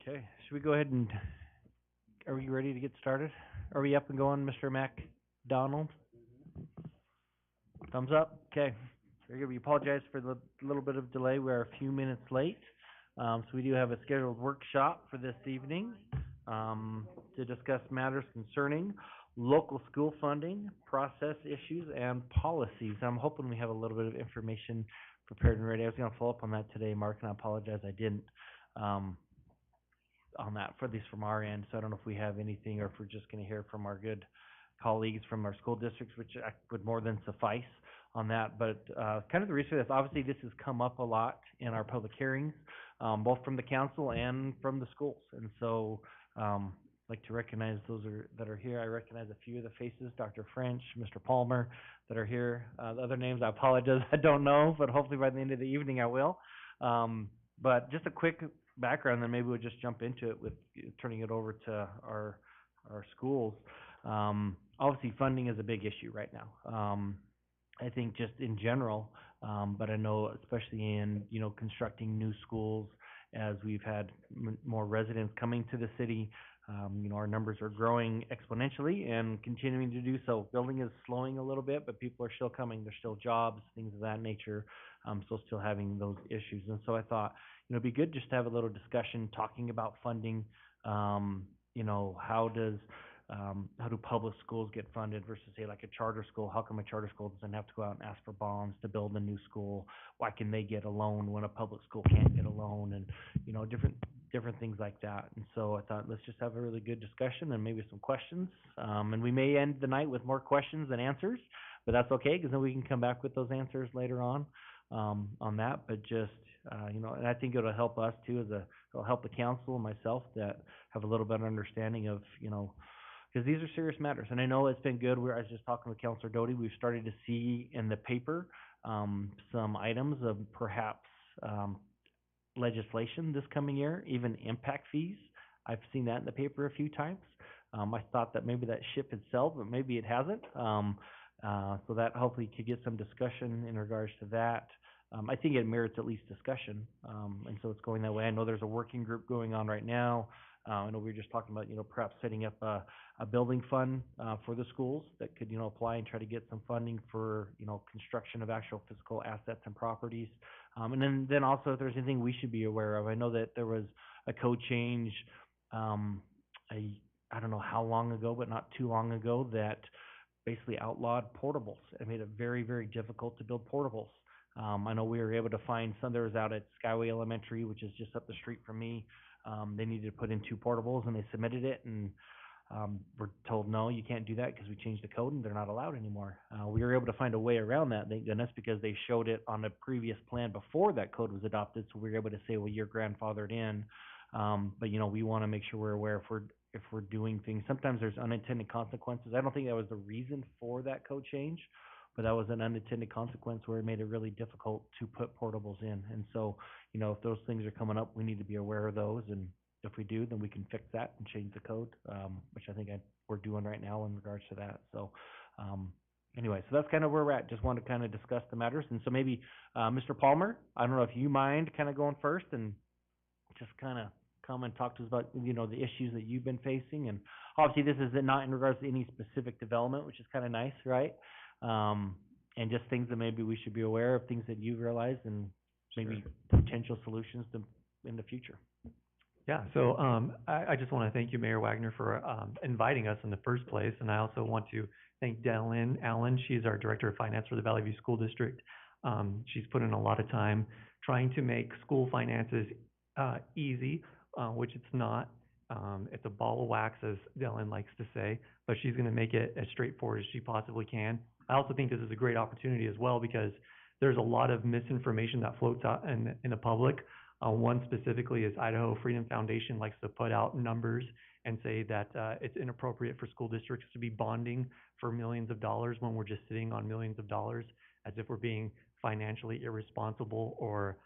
Okay, should we go ahead and, are we ready to get started? Are we up and going, Mr. MacDonald? Thumbs up? Okay. Very good. We apologize for the little bit of delay. We're a few minutes late. So we do have a scheduled workshop for this evening to discuss matters concerning local school funding, process issues, and policies. I'm hoping we have a little bit of information prepared and ready. I was going to follow up on that today, Mark, and I apologize I didn't. On that, for at least from our end. So I don't know if we have anything or if we're just going to hear from our good colleagues from our school districts, which would more than suffice on that. But kind of the reason for this, obviously this has come up a lot in our public hearings, both from the council and from the schools. And so I'd like to recognize those that are here. I recognize a few of the faces, Dr. French, Mr. Palmer, that are here. The other names, I apologize, I don't know, but hopefully by the end of the evening I will. But just a quick background, then maybe we'll just jump into it with turning it over to our schools. Obviously, funding is a big issue right now. I think just in general, but I know especially in constructing new schools, as we've had more residents coming to the city. Our numbers are growing exponentially and continuing to do so. Building is slowing a little bit, but people are still coming. There's still jobs, things of that nature. So still having those issues. And so I thought, it'd be good just to have a little discussion talking about funding. How do public schools get funded versus say like a charter school? How come a charter school doesn't have to go out and ask for bonds to build a new school? Why can they get a loan when a public school can't get a loan? And different things like that. And so I thought let's just have a really good discussion and maybe some questions. And we may end the night with more questions than answers, but that's okay because then we can come back with those answers later on that. But just and I think it'll help us too it'll help the council and myself that have a little better understanding of because these are serious matters. And I know it's been good. I was just talking with Councilor Doty. We've started to see in the paper some items of perhaps legislation this coming year, even impact fees. I've seen that in the paper a few times. I thought that maybe that ship had sailed, but maybe it hasn't. So that hopefully could get some discussion in regards to that. I think it merits at least discussion, and so it's going that way. I know there's a working group going on right now. I know we were just talking about, perhaps setting up a building fund for the schools that could, apply and try to get some funding for, construction of actual physical assets and properties. And then also if there's anything we should be aware of. I know that there was a code change, I don't know how long ago, but not too long ago, that basically outlawed portables. It made it very, very difficult to build portables. I know we were able to find some. There was out at Skyway Elementary, which is just up the street from me. They needed to put in 2 portables, and they submitted it, and we're told, no, you can't do that because we changed the code, and they're not allowed anymore. We were able to find a way around that, thank goodness, because they showed it on a previous plan before that code was adopted, so we were able to say, well, you're grandfathered in. But, we want to make sure we're aware if we're doing things. Sometimes there's unintended consequences. I don't think that was the reason for that code change, but that was an unintended consequence where it made it really difficult to put portables in. And so, if those things are coming up, we need to be aware of those. And if we do, then we can fix that and change the code, which I think we're doing right now in regards to that. So anyway, so that's kind of where we're at. Just want to kind of discuss the matters. And so maybe Mr. Palmer, I don't know if you mind kind of going first and just kind of come and talk to us about, the issues that you've been facing. And obviously this is not in regards to any specific development, which is kind of nice, right? And just things that maybe we should be aware of, things that you've realized, and maybe potential solutions in the future. Yeah, so I just want to thank you, Mayor Wagner, for inviting us in the first place. And I also want to thank Dellen Allen. She's our Director of Finance for the Valley View School District. She's put in a lot of time trying to make school finances easy, which it's not. It's a ball of wax, as Dellen likes to say, but she's going to make it as straightforward as she possibly can. I also think this is a great opportunity as well because there's a lot of misinformation that floats out in the public. One specifically is Idaho Freedom Foundation likes to put out numbers and say that it's inappropriate for school districts to be bonding for millions of dollars when we're just sitting on millions of dollars, as if we're being financially irresponsible or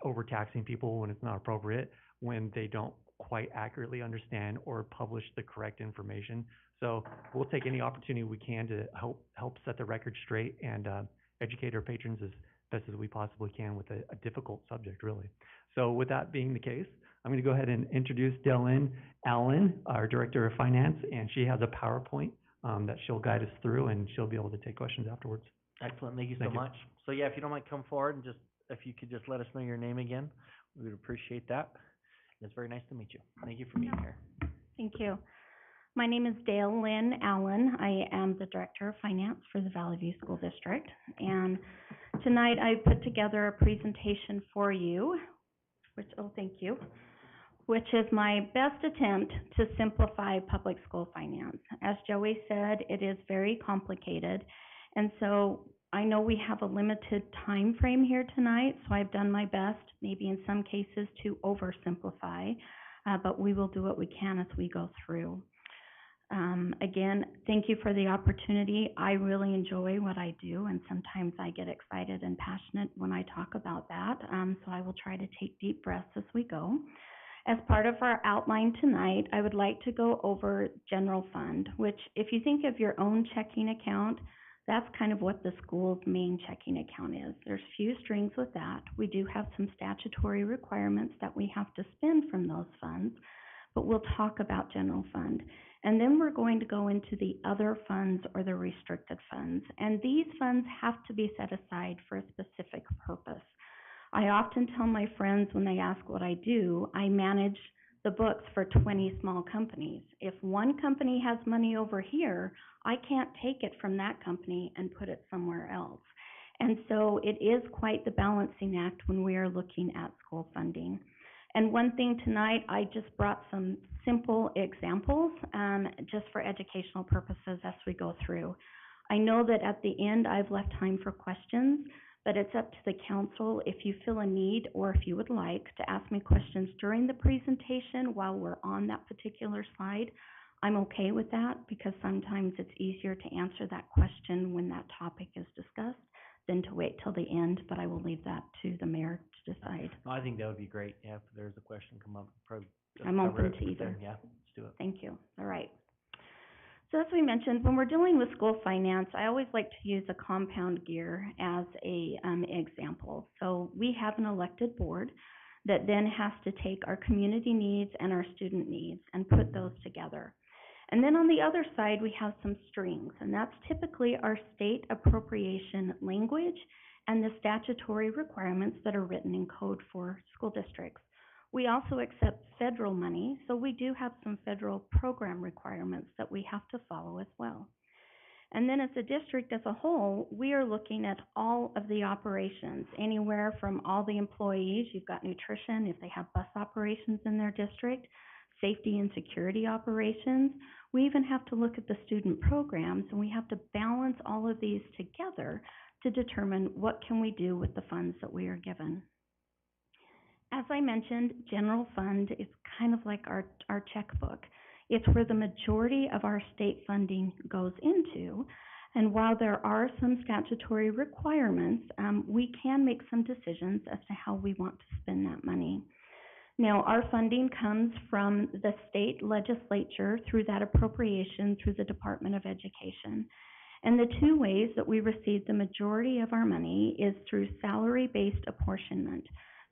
overtaxing people when it's not appropriate, when they don't quite accurately understand or publish the correct information. So we'll take any opportunity we can to help set the record straight and educate our patrons as best as we possibly can with a difficult subject, really. So with that being the case, I'm going to go ahead and introduce Dylan Allen, our Director of Finance, and she has a PowerPoint that she'll guide us through, and she'll be able to take questions afterwards. Excellent, thank you so Thank you. much. So yeah, if you don't mind, come forward and if you could just let us know your name again, we would appreciate that. It's very nice to meet you. Thank you for being here. Thank you. My name is Dale Lynn Allen. I am the Director of Finance for the Valley View School District. And tonight I put together a presentation for you, thank you, which is my best attempt to simplify public school finance. As Joey said, it is very complicated. And so I know we have a limited time frame here tonight, so I've done my best, maybe in some cases, to oversimplify, but we will do what we can as we go through. Again, thank you for the opportunity. I really enjoy what I do, and sometimes I get excited and passionate when I talk about that, so I will try to take deep breaths as we go. As part of our outline tonight, I would like to go over general fund, which if you think of your own checking account, that's kind of what the school's main checking account is. There's few strings with that. We do have some statutory requirements that we have to spend from those funds, but we'll talk about general fund. And then we're going to go into the other funds or the restricted funds. And these funds have to be set aside for a specific purpose. I often tell my friends when they ask what I do, I manage the books for 20 small companies. If one company has money over here, I can't take it from that company and put it somewhere else. And so it is quite the balancing act when we are looking at school funding. And one thing tonight, I just brought some simple examples just for educational purposes as we go through. I know that at the end I've left time for questions, but it's up to the council if you feel a need or if you would like to ask me questions during the presentation while we're on that particular slide. I'm okay with that because sometimes it's easier to answer that question when that topic is discussed than to wait till the end, but I will leave that to the mayor to decide. No, I think that would be great. Yeah, if there's a question come up, probably just I'm cover open it, to but either. then, yeah, let's do it. Thank you. All right. So as we mentioned, when we're dealing with school finance, I always like to use a compound gear as a example. So we have an elected board that then has to take our community needs and our student needs and put those together. And then on the other side, we have some strings, and that's typically our state appropriation language and the statutory requirements that are written in code for school districts. We also accept federal money, so we do have some federal program requirements that we have to follow as well. And then as a district as a whole, we are looking at all of the operations, anywhere from all the employees. You've got nutrition, if they have bus operations in their district, safety and security operations. We even have to look at the student programs, and we have to balance all of these together to determine what can we do with the funds that we are given. As I mentioned, general fund is kind of like our checkbook. It's where the majority of our state funding goes into. And while there are some statutory requirements, we can make some decisions as to how we want to spend that money. Now, our funding comes from the state legislature through that appropriation through the Department of Education. And the two ways that we receive the majority of our money is through salary-based apportionment.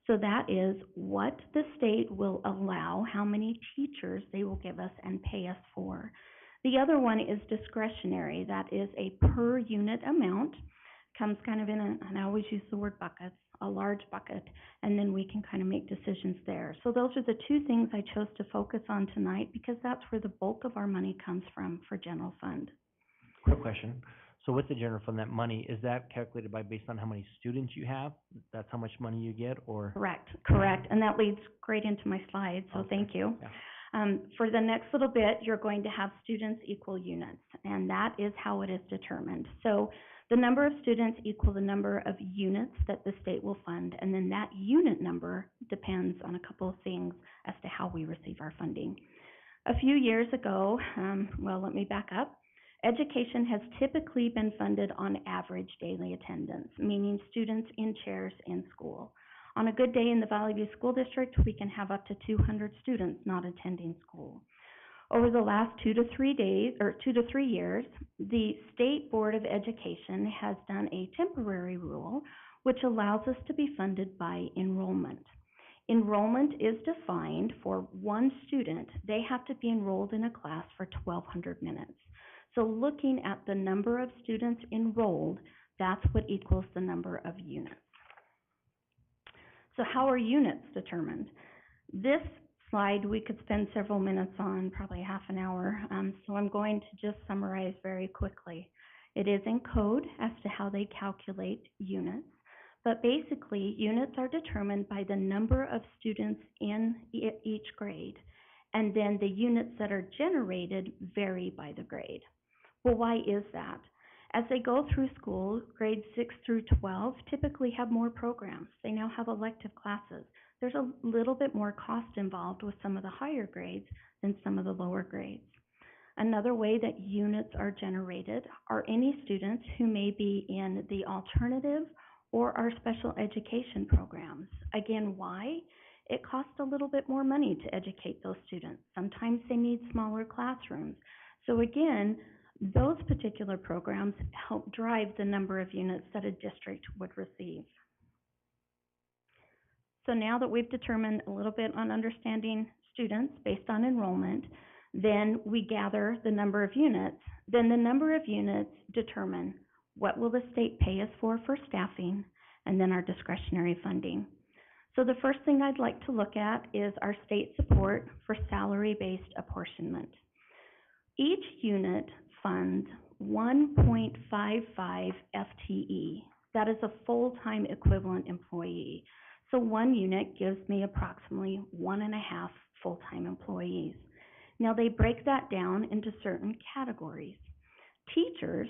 So that is what the state will allow, how many teachers they will give us and pay us for. The other one is discretionary. That is a per unit amount, comes kind of in and I always use the word buckets, a large bucket, and then we can kind of make decisions there. So those are the two things I chose to focus on tonight because that's where the bulk of our money comes from for general fund. Quick question. So with the general fund, that money, is that calculated based on how many students you have? That's how much money you get, or? Correct. And that leads great into my slides, so okay. Thank you. Yeah. For the next little bit, you're going to have students equal units, and that is how it is determined. So the number of students equal the number of units that the state will fund, and then that unit number depends on a couple of things as to how we receive our funding. A few years ago, well, let me back up. Education has typically been funded on average daily attendance, meaning students in chairs in school. On a good day in the Valley View School District, we can have up to 200 students not attending school. Over the last 2 to 3 years, the State Board of Education has done a temporary rule which allows us to be funded by enrollment. Enrollment is defined for one student. They have to be enrolled in a class for 1,200 minutes. So looking at the number of students enrolled, that's what equals the number of units. So how are units determined? This slide we could spend several minutes on, probably half an hour, so I'm going to just summarize very quickly. It is in code as to how they calculate units, but basically units are determined by the number of students in each grade, and then the units that are generated vary by the grade. Well, why is that? As they go through school, grades 6 through 12 typically have more programs. They now have elective classes. There's a little bit more cost involved with some of the higher grades than some of the lower grades. Another way that units are generated are any students who may be in the alternative or our special education programs. Again, why? It costs a little bit more money to educate those students. Sometimes they need smaller classrooms. So again, those particular programs help drive the number of units that a district would receive. So now that we've determined a little bit on understanding students based on enrollment, then we gather the number of units. Then the number of units determine what will the state pay us for staffing, and then our discretionary funding. So the first thing I'd like to look at is our state support for salary-based apportionment. Each unit funds 1.55 FTE. That is a full-time equivalent employee. So one unit gives me approximately 1.5 full-time employees. Now they break that down into certain categories. Teachers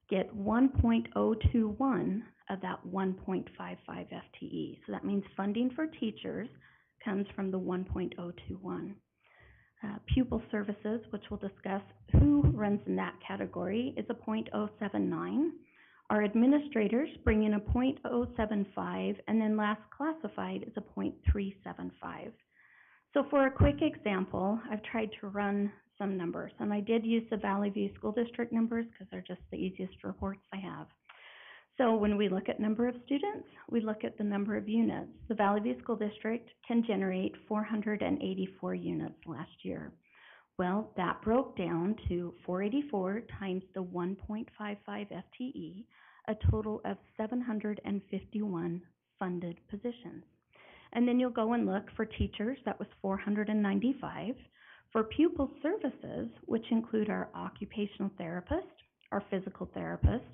get 1.021 of that 1.55 FTE. So that means funding for teachers comes from the 1.021. Pupil services, which we'll discuss who runs in that category, is a 0.079. Our administrators bring in a 0.075, and then last classified is a 0.375. So for a quick example, I've tried to run some numbers, and I did use the Valley View School District numbers because they're just the easiest reports I have. So when we look at number of students, we look at the number of units. The Valley View School District can generate 484 units last year. Well, that broke down to 484 times the 1.55 FTE, a total of 751 funded positions. And then you'll go and look for teachers, that was 495. For pupil services, which include our occupational therapist, our physical therapist,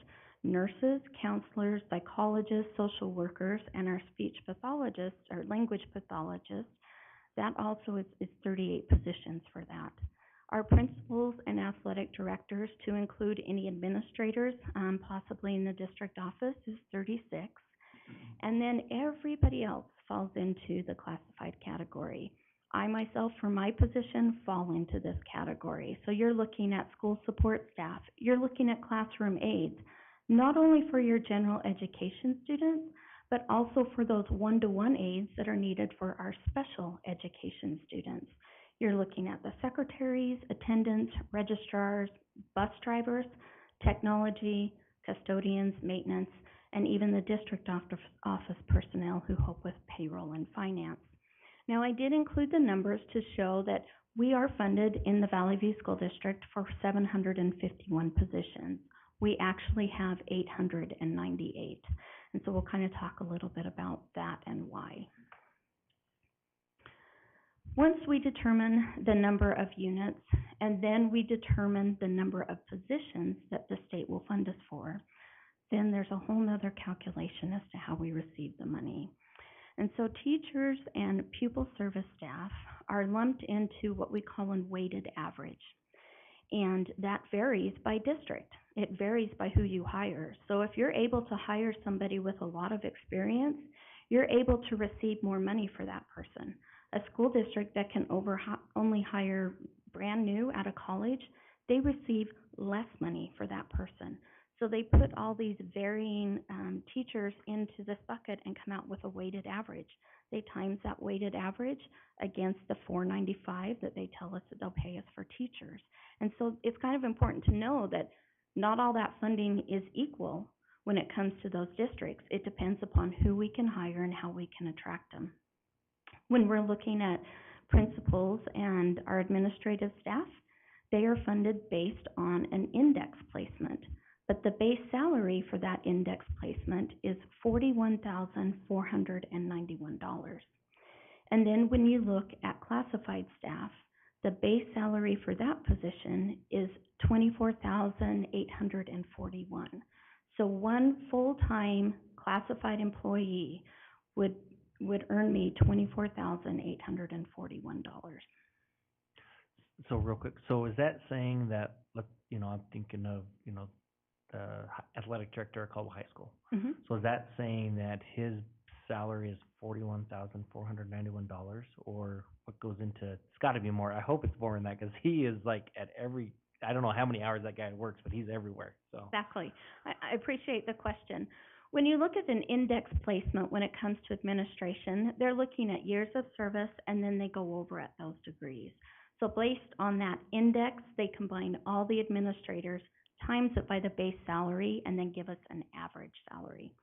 nurses, counselors, psychologists, social workers, and our speech pathologists, or language pathologists, that also is 38 positions for that. Our principals and athletic directors, to include any administrators, possibly in the district office, is 36. And then everybody else falls into the classified category. I myself, for my position, fall into this category. So you're looking at school support staff, you're looking at classroom aides, not only for your general education students, but also for those one-to-one aides that are needed for our special education students. You're looking at the secretaries, attendants, registrars, bus drivers, technology, custodians, maintenance, and even the district office personnel who help with payroll and finance. Now, I did include the numbers to show that we are funded in the Valley View School District for 751 positions. We actually have 898. And so we'll kind of talk a little bit about that and why. Once we determine the number of units, and then we determine the number of positions that the state will fund us for, then there's a whole nother calculation as to how we receive the money. And so teachers and pupil service staff are lumped into what we call a weighted average. And that varies by district. It varies by who you hire. So if you're able to hire somebody with a lot of experience, you're able to receive more money for that person. A school district that can only hire brand new out of college, they receive less money for that person. So they put all these varying teachers into this bucket and come out with a weighted average. They times that weighted average against the $495 that they tell us that they'll pay us for teachers. And so it's kind of important to know that not all that funding is equal when it comes to those districts. It depends upon who we can hire and how we can attract them. When we're looking at principals and our administrative staff, they are funded based on an index placement. But the base salary for that index placement is $41,491. And then when you look at classified staff, the base salary for that position is $24,841. So one full-time classified employee would earn me $24,841. So real quick, so is that saying that, look, I'm thinking of, the athletic director at Caldwell High School. Mm-hmm. So is that saying that his salary is $41,491, or what goes into, it's gotta be more, I hope it's more than that, because he is like at every, I don't know how many hours that guy works, but he's everywhere, so. Exactly. I appreciate the question. When you look at an index placement when it comes to administration, they're looking at years of service and then they go over at those degrees. So based on that index, they combine all the administrators, times it by the base salary, and then give us an average salary.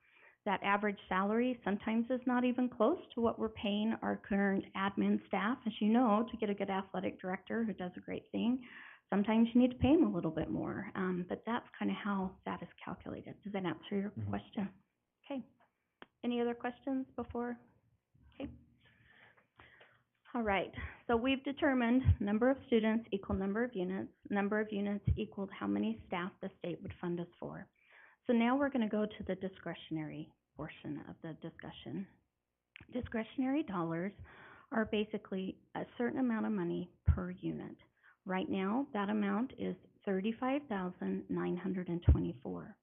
That average salary sometimes is not even close to what we're paying our current admin staff. As you know, to get a good athletic director who does a great thing, sometimes you need to pay them a little bit more. But that's kind of how that is calculated. Does that answer your question? Okay. Any other questions before? Okay. All right. So we've determined number of students equal number of units equaled how many staff the state would fund us for. So now we're going to go to the discretionary portion of the discussion. Discretionary dollars are basically a certain amount of money per unit. Right now, that amount is $35,924.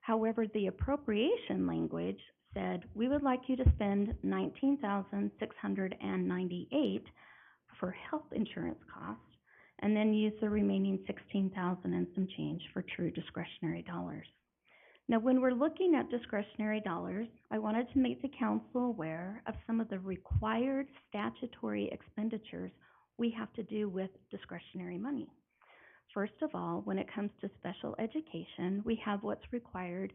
However, the appropriation language said we would like you to spend $19,698 for health insurance costs, and then use the remaining $16,000 and some change for true discretionary dollars. Now, when we're looking at discretionary dollars, I wanted to make the council aware of some of the required statutory expenditures we have to do with discretionary money. First of all, when it comes to special education, we have what's required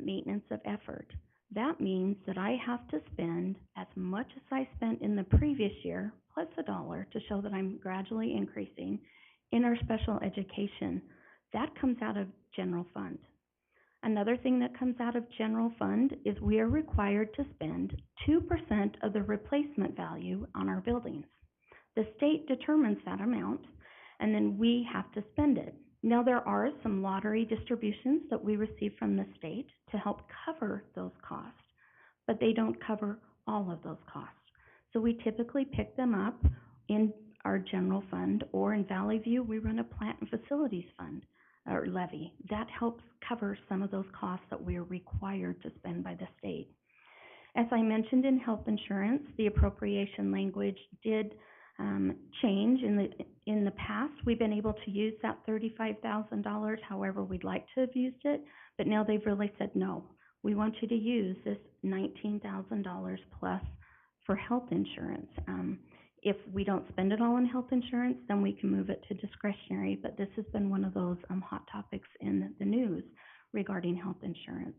maintenance of effort. That means that I have to spend as much as I spent in the previous year, plus $1 to show that I'm gradually increasing in our special education. That comes out of general fund. Another thing that comes out of general fund is we are required to spend 2% of the replacement value on our buildings. The state determines that amount, and then we have to spend it. Now, there are some lottery distributions that we receive from the state to help cover those costs, but they don't cover all of those costs. So we typically pick them up in our general fund, or in Valley View, we run a plant and facilities fund or levy. That helps cover some of those costs that we are required to spend by the state. As I mentioned in health insurance, the appropriation language did change in the past. We've been able to use that $35,000 however we'd like to have used it, but now they've really said no. We want you to use this $19,000 plus for health insurance. If we don't spend it all on health insurance, then we can move it to discretionary, but this has been one of those hot topics in the news regarding health insurance.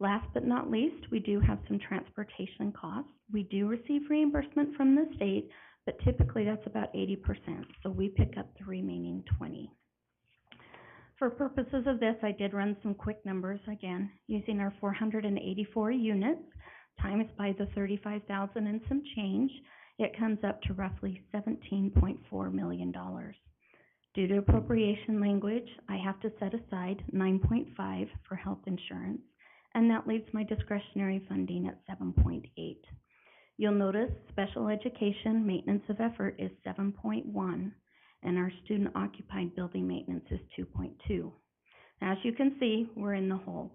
Last but not least, we do have some transportation costs. We do receive reimbursement from the state, but typically that's about 80%, so we pick up the remaining 20%. For purposes of this, I did run some quick numbers again, using our 484 units times by the 35,000 and some change. It comes up to roughly $17.4 million. Due to appropriation language, I have to set aside 9.5 for health insurance, and that leaves my discretionary funding at 7.8. You'll notice special education maintenance of effort is 7.1, and our student occupied building maintenance is 2.2. As you can see, we're in the hole.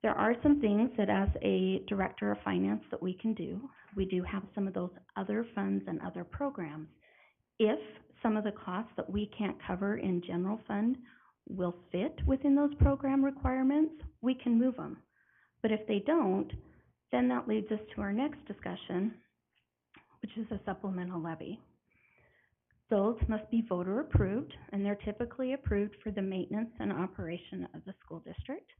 There are some things that as a director of finance that we can do. We do have some of those other funds and other programs. If some of the costs that we can't cover in general fund will fit within those program requirements, we can move them. But if they don't, then that leads us to our next discussion, which is a supplemental levy. Those must be voter approved, and they're typically approved for the maintenance and operation of the school district.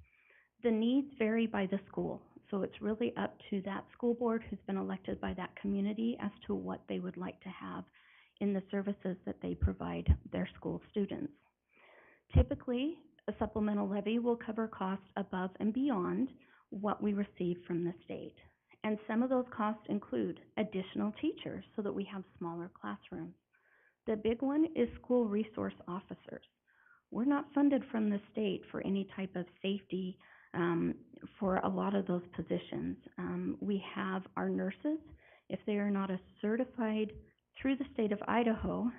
The needs vary by the school, so it's really up to that school board who's been elected by that community as to what they would like to have in the services that they provide their school students. Typically, a supplemental levy will cover costs above and beyond what we receive from the state. And some of those costs include additional teachers so that we have smaller classrooms. The big one is school resource officers. We're not funded from the state for any type of safety for a lot of those positions. We have our nurses. If they are not a certified through the state of Idaho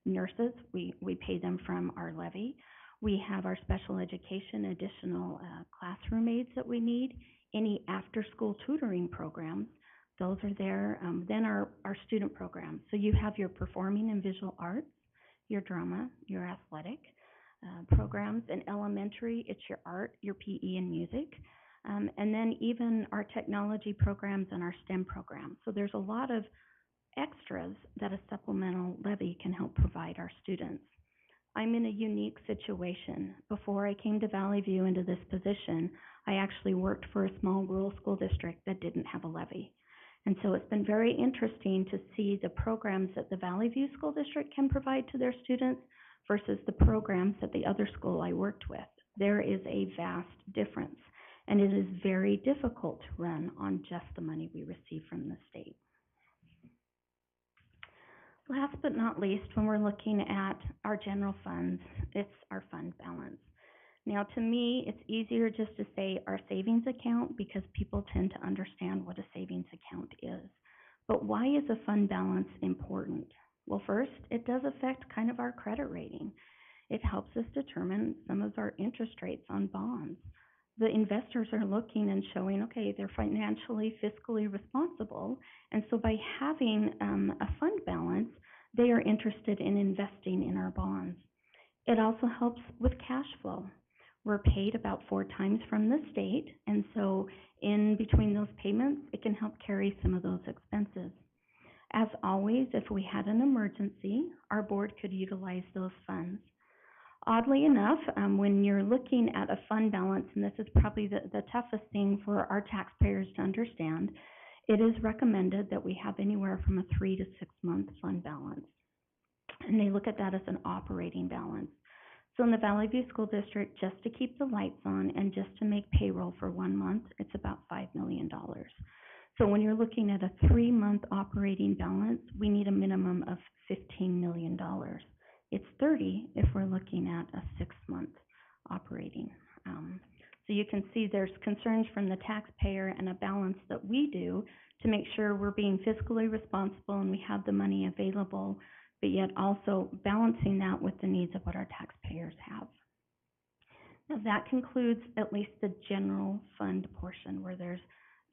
nurses, we pay them from our levy. We have our special education additional classroom aides that we need. Any after-school tutoring programs, those are there. Then our student programs. So you have your performing and visual arts, your drama, your athletic programs. In elementary, it's your art, your PE, and music. And then even our technology programs and our STEM programs. So there's a lot of extras that a supplemental levy can help provide our students. I'm in a unique situation. Before I came to Valley View into this position, I actually worked for a small rural school district that didn't have a levy. And so it's been very interesting to see the programs that the Valley View School District can provide to their students versus the programs at the other school I worked with. There is a vast difference, and it is very difficult to run on just the money we receive from the state. Last but not least, when we're looking at our general funds, it's our fund balance. Now, to me, it's easier just to say our savings account because people tend to understand what a savings account is. But why is a fund balance important? Well, first, it does affect kind of our credit rating. It helps us determine some of our interest rates on bonds. The investors are looking and showing, okay, they're financially, fiscally responsible, and so by having a fund balance, they are interested in investing in our bonds. It also helps with cash flow. We're paid about 4 times from the state, and so in between those payments, it can help carry some of those expenses. As always, if we had an emergency, our board could utilize those funds. Oddly enough, when you're looking at a fund balance, and this is probably the toughest thing for our taxpayers to understand, it is recommended that we have anywhere from a 3 to 6 month fund balance. And they look at that as an operating balance. So in the Valley View School District, just to keep the lights on and just to make payroll for 1 month, it's about $5 million. So when you're looking at a 3-month operating balance, we need a minimum of $15 million. It's 30 if we're looking at a 6-month operating. So you can see there's concerns from the taxpayer and a balance that we do to make sure we're being fiscally responsible and we have the money available, but yet also balancing that with the needs of what our taxpayers have. Now that concludes at least the general fund portion where there's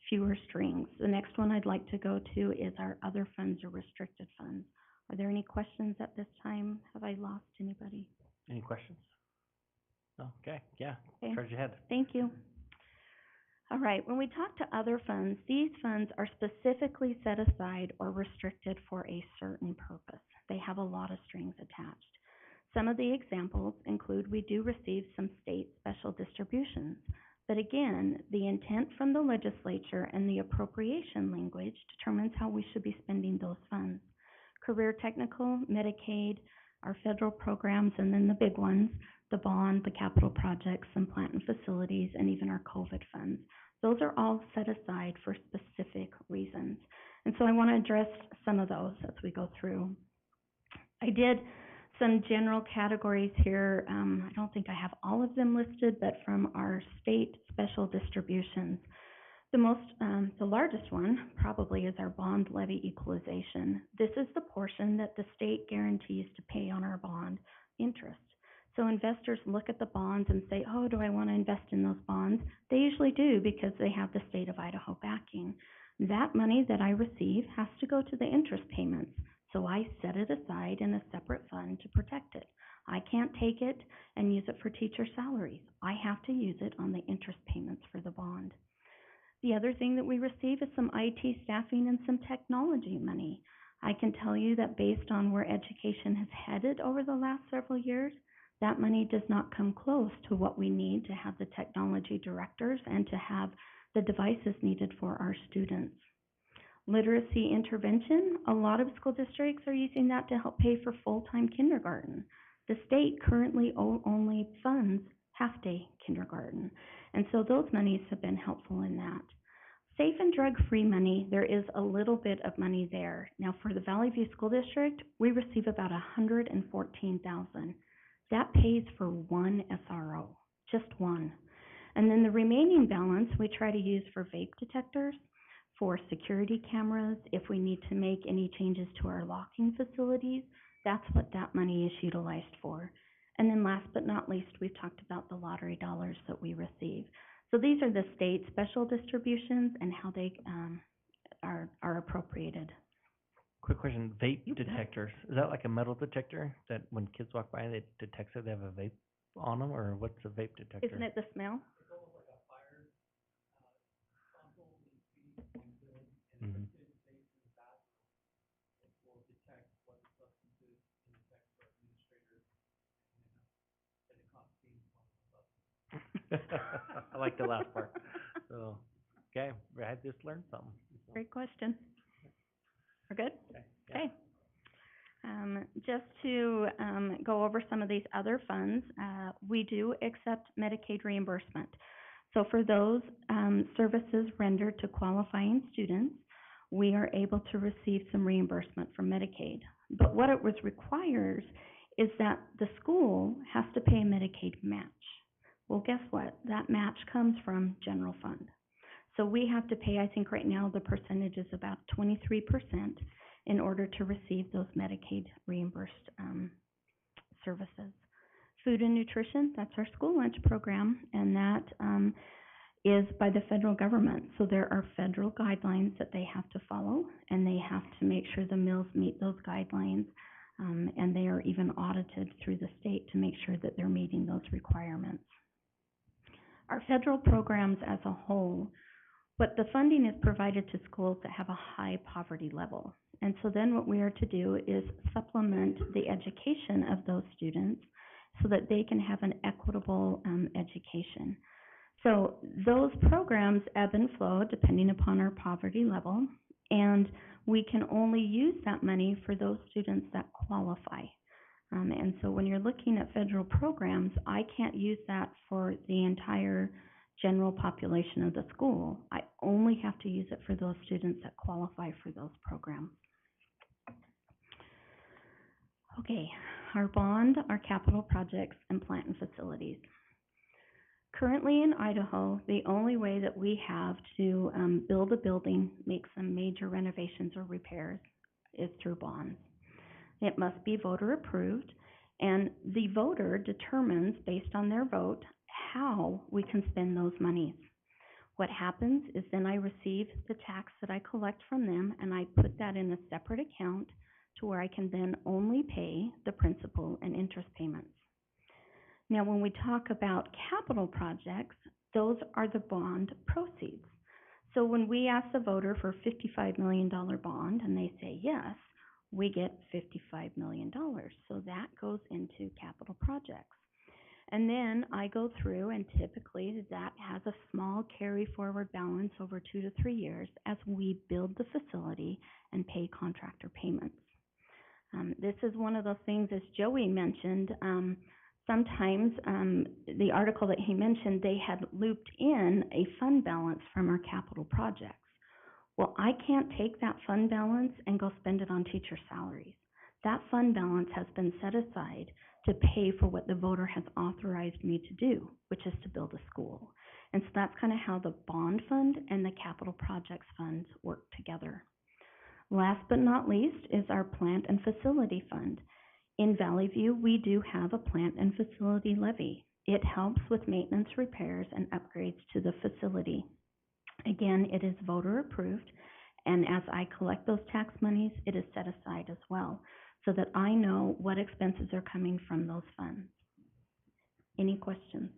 fewer strings. The next one I'd like to go to is our other funds or restricted funds. Are there any questions at this time? Have I lost anybody? Any questions? No? Okay, yeah, Okay. charge ahead. Thank you. All right, when we talk to other funds, these funds are specifically set aside or restricted for a certain purpose. They have a lot of strings attached. Some of the examples include we do receive some state special distributions, but again, the intent from the legislature and the appropriation language determines how we should be spending those funds. Career technical, Medicaid, our federal programs, and then the big ones, the bond, the capital projects, and plant and facilities, and even our COVID funds. Those are all set aside for specific reasons. And so I want to address some of those as we go through. I did some general categories here. I don't think I have all of them listed, but from our state special distributions. The largest one probably is our bond levy equalization. This is the portion that the state guarantees to pay on our bond interest. So investors look at the bonds and say, oh, do I want to invest in those bonds? They usually do because they have the state of Idaho backing. That money that I receive has to go to the interest payments. So I set it aside in a separate fund to protect it. I can't take it and use it for teacher salaries. I have to use it on the interest payments for the bond. The other thing that we receive is some IT staffing and some technology money. I can tell you that based on where education has headed over the last several years, that money does not come close to what we need to have the technology directors and to have the devices needed for our students. Literacy intervention, a lot of school districts are using that to help pay for full-time kindergarten. The state currently only funds half-day kindergarten, and so those monies have been helpful in that. Safe and drug-free money, there is a little bit of money there. Now, for the Valley View School District, we receive about $114,000. That pays for one SRO, just one. And then the remaining balance we try to use for vape detectors, for security cameras, if we need to make any changes to our locking facilities, that's what that money is utilized for. And then last but not least, we've talked about the lottery dollars that we receive. So these are the state special distributions and how they are appropriated. Quick question, vape detectors, is that like a metal detector that when kids walk by, it detects that they have a vape on them, or what's a vape detector? Isn't it the smell? Mhm. I like the last part. So, okay, I just learned something. So, Great question. We're good? okay, yeah. Okay. Just to go over some of these other funds, we do accept Medicaid reimbursement. So for those services rendered to qualifying students, we are able to receive some reimbursement from Medicaid. But what it requires is that the school has to pay a Medicaid match. Well, guess what? That match comes from general fund. So we have to pay, I think right now the percentage is about 23% in order to receive those Medicaid reimbursed services. Food and nutrition, that's our school lunch program, and that is by the federal government. So there are federal guidelines that they have to follow, and they have to make sure the meals meet those guidelines, and they are even audited through the state to make sure that they're meeting those requirements. Our federal programs as a whole, but the funding is provided to schools that have a high poverty level. And so then what we are to do is supplement the education of those students so that they can have an equitable education. So those programs ebb and flow depending upon our poverty level, and we can only use that money for those students that qualify. And so when you're looking at federal programs, I can't use that for the entire general population of the school. I only have to use it for those students that qualify for those programs. Okay, our bond, our capital projects, and plant and facilities. Currently in Idaho, the only way that we have to build a building, make some major renovations or repairs, is through bonds. It must be voter approved, and the voter determines, based on their vote, how we can spend those monies. What happens is then I receive the tax that I collect from them, and I put that in a separate account to where I can then only pay the principal and interest payments. Now, when we talk about capital projects, those are the bond proceeds. So when we ask the voter for a $55 million bond and they say yes, we get $55 million. So that goes into capital projects. And then I go through, and typically that has a small carry forward balance over 2 to 3 years as we build the facility and pay contractor payments. This is one of those things, as Joey mentioned, sometimes the article that he mentioned, they had looped in a fund balance from our capital projects. Well, I can't take that fund balance and go spend it on teacher salaries. That fund balance has been set aside to pay for what the voter has authorized me to do, which is to build a school. And so that's kind of how the bond fund and the capital projects funds work together. Last but not least is our plant and facility fund. In Valley View, we do have a plant and facility levy. It helps with maintenance, repairs, and upgrades to the facility. Again, it is voter approved, and as I collect those tax monies, it is set aside as well, so that I know what expenses are coming from those funds. Any questions?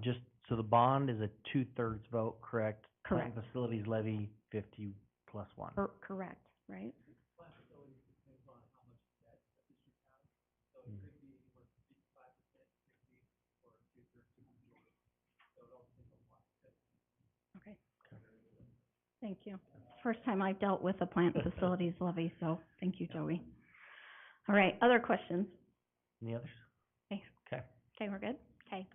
Just, so the bond is a 2/3 vote, correct? Correct. Plant facilities levy 50 plus 1. Correct, right? Okay. Thank you. First time I've dealt with a plant and facilities levy, so thank you, Joey. All right, other questions? Any others? Okay. Okay. Okay, we're good? Okay.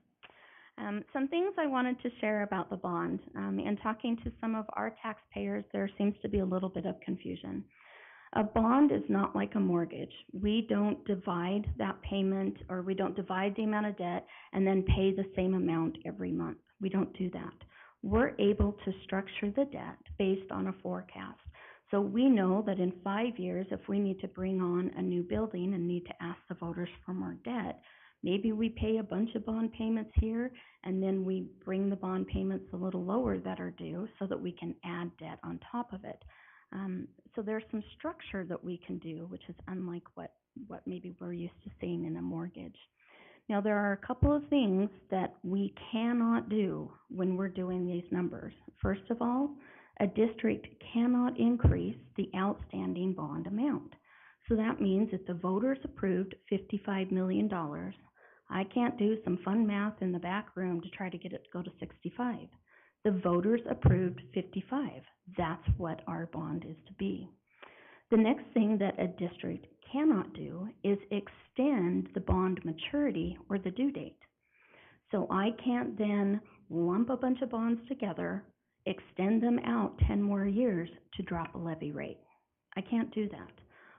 Some things I wanted to share about the bond. In talking to some of our taxpayers, there seems to be a little bit of confusion. A bond is not like a mortgage. We don't divide that payment, or we don't divide the amount of debt and then pay the same amount every month. We don't do that. We're able to structure the debt based on a forecast. So we know that in 5 years, if we need to bring on a new building and need to ask the voters for more debt, maybe we pay a bunch of bond payments here, and then we bring the bond payments a little lower that are due so that we can add debt on top of it. So there's some structure that we can do, which is unlike what maybe we're used to seeing in a mortgage. Now, there are a couple of things that we cannot do when we're doing these numbers. First of all, a district cannot increase the outstanding bond amount. So that means if the voters approved $55 million, I can't do some fun math in the back room to try to get it to go to 65. The voters approved 55. That's what our bond is to be. The next thing that a district cannot do is extend the bond maturity or the due date. So I can't then lump a bunch of bonds together, extend them out 10 more years to drop a levy rate. I can't do that.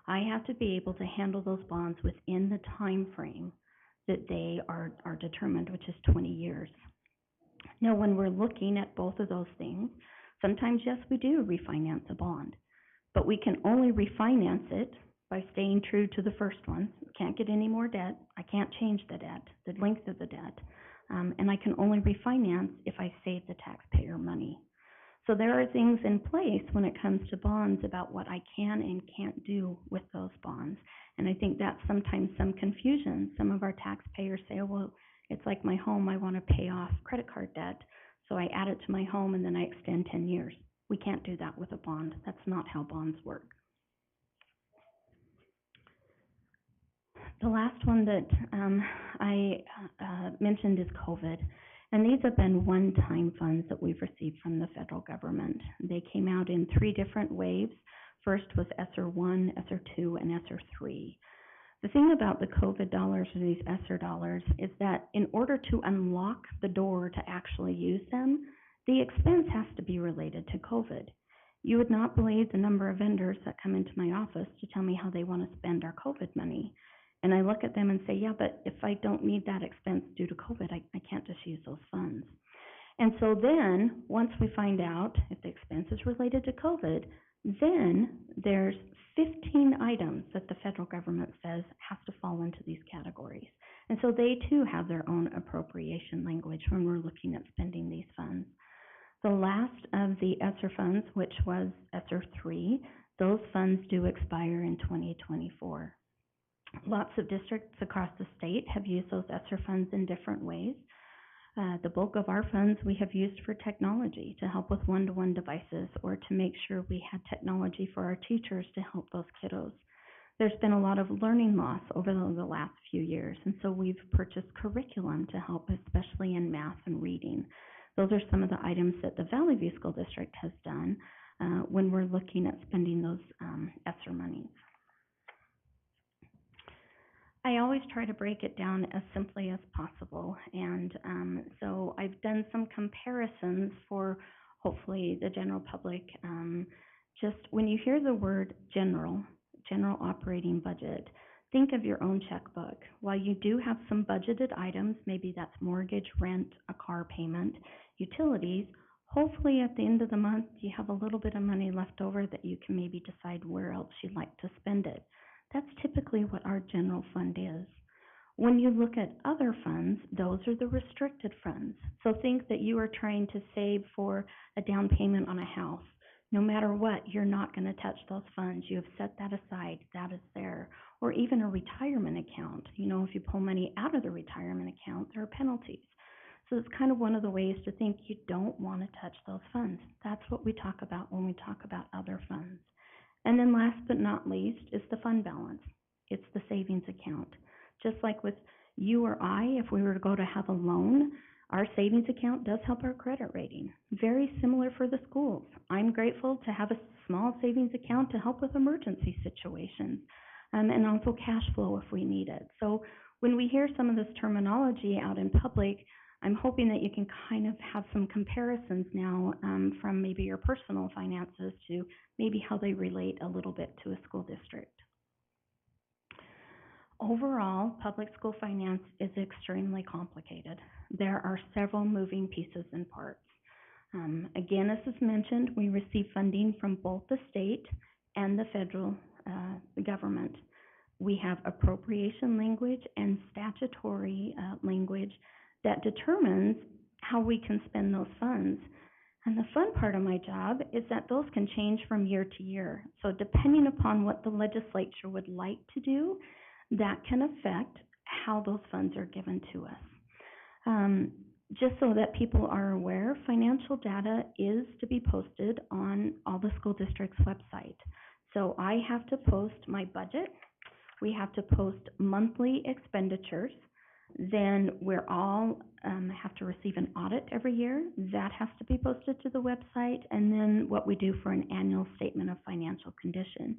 I have to be able to handle those bonds within the time frame that they are determined, which is 20 years. Now, when we're looking at both of those things, sometimes, yes, we do refinance a bond, but we can only refinance it by staying true to the first one. Can't get any more debt. I can't change the debt, the length of the debt, and I can only refinance if I save the taxpayer money. So there are things in place when it comes to bonds about what I can and can't do with those bonds, and I think that's sometimes some confusion. Some of our taxpayers say, oh, well, it's like my home, I want to pay off credit card debt, so I add it to my home and then I extend 10 years. We can't do that with a bond. That's not how bonds work. The last one that I mentioned is COVID, and these have been one-time funds that we've received from the federal government. They came out in 3 different waves. First was ESSER 1, ESSER 2, and ESSER 3. The thing about the COVID dollars or these ESSER dollars is that in order to unlock the door to actually use them, the expense has to be related to COVID. You would not believe the number of vendors that come into my office to tell me how they want to spend our COVID money. And I look at them and say, yeah, but if I don't need that expense due to COVID, I can't just use those funds. And so then, once we find out if the expense is related to COVID, then there's 15 items that the federal government says has to fall into these categories. And so they too have their own appropriation language when we're looking at spending these funds. The last of the ESSER funds, which was ESSER 3, those funds do expire in 2024. Lots of districts across the state have used those ESSER funds in different ways. The bulk of our funds we have used for technology to help with one-to-one devices or to make sure we had technology for our teachers to help those kiddos. There's been a lot of learning loss over the last few years, and so we've purchased curriculum to help, especially in math and reading. Those are some of the items that the Valley View School District has done when we're looking at spending those ESSER monies. I always try to break it down as simply as possible, and so I've done some comparisons for hopefully the general public. Just when you hear the word general operating budget, think of your own checkbook. While you do have some budgeted items, maybe that's mortgage, rent, a car payment, utilities, hopefully at the end of the month you have a little bit of money left over that you can maybe decide where else you'd like to spend it. That's typically what our general fund is. When you look at other funds, those are the restricted funds. So think that you are trying to save for a down payment on a house. No matter what, you're not going to touch those funds. You have set that aside. That is there. Or even a retirement account. You know, if you pull money out of the retirement account, there are penalties. So it's kind of one of the ways to think you don't want to touch those funds. That's what we talk about when we talk about other funds. And then last but not least is the fund balance. It's the savings account. Just like with you or I, if we were to go to have a loan, Our savings account does help our credit rating. Very similar for the schools. I'm grateful to have a small savings account to help with emergency situations, and also cash flow if we need it. So when we hear some of this terminology out in public, I'm hoping that you can kind of have some comparisons now, from maybe your personal finances to maybe how they relate a little bit to a school district. Overall, public school finance is extremely complicated. There are several moving pieces and parts. Again, as is mentioned, we receive funding from both the state and the federal government. We have appropriation language and statutory language that determines how we can spend those funds. And the fun part of my job is that those can change from year to year. So depending upon what the legislature would like to do, that can affect how those funds are given to us. Just so that people are aware, financial data is to be posted on all the school districts' website. So I have to post my budget. We have to post monthly expenditures. Then we're all have to receive an audit every year. That has to be posted to the website. And then what we do for an annual statement of financial condition.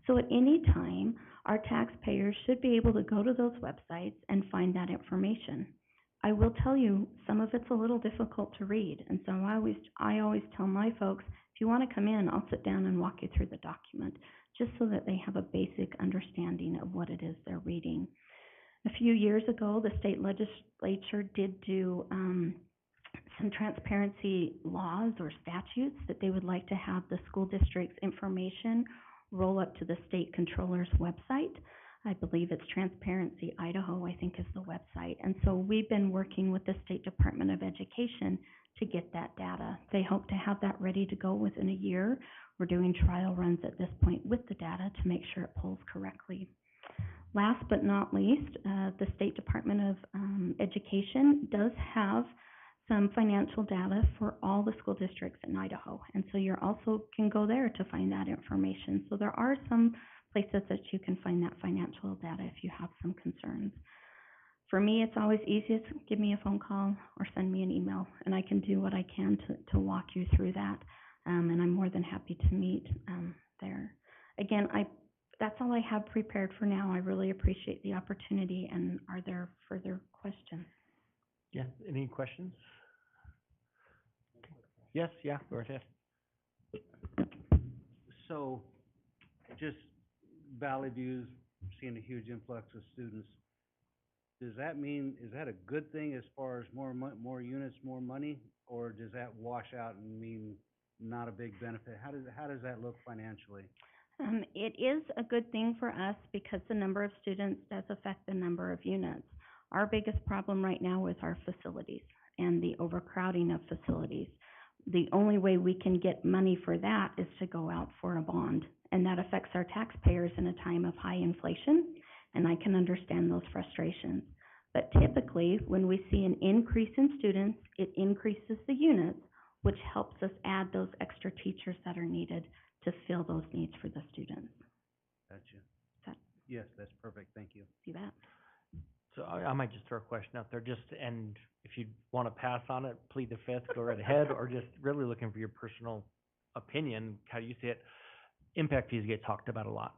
So at any time, our taxpayers should be able to go to those websites and find that information. I will tell you, some of it's a little difficult to read. And so I always tell my folks, if you want to come in, I'll sit down and walk you through the document, just so that they have a basic understanding of what it is they're reading. A few years ago, the state legislature did do some transparency laws or statutes that they would like to have the school district's information roll up to the state controller's website. I believe it's Transparency Idaho, I think is the website. And so we've been working with the State Department of Education to get that data. They hope to have that ready to go within a year. We're doing trial runs at this point with the data to make sure it pulls correctly. Last but not least, the State Department of Education does have some financial data for all the school districts in Idaho. And so you also can go there to find that information. So there are some places that you can find that financial data if you have some concerns. For me, it's always easiest, give me a phone call or send me an email, and I can do what I can to walk you through that. And I'm more than happy to meet there. Again, that's all I have prepared for now. I really appreciate the opportunity, and are there further questions? Yeah, any questions? Yes, yeah, go ahead. So, just Valley View's seeing a huge influx of students. Does that mean, is that a good thing as far as more units, more money, or does that wash out and mean not a big benefit? How does that look financially? It is a good thing for us because the number of students does affect the number of units. Our biggest problem right now is our facilities and the overcrowding of facilities. The only way we can get money for that is to go out for a bond, and that affects our taxpayers in a time of high inflation, and I can understand those frustrations. But typically, when we see an increase in students, it increases the units, which helps us add those extra teachers that are needed to fill those needs for the students. Gotcha. Yes, that's perfect. Thank you. See that? So I might just throw a question out there, and if you want to pass on it, plead the fifth, go right ahead, or just really looking for your personal opinion, how do you see it? Impact fees get talked about a lot.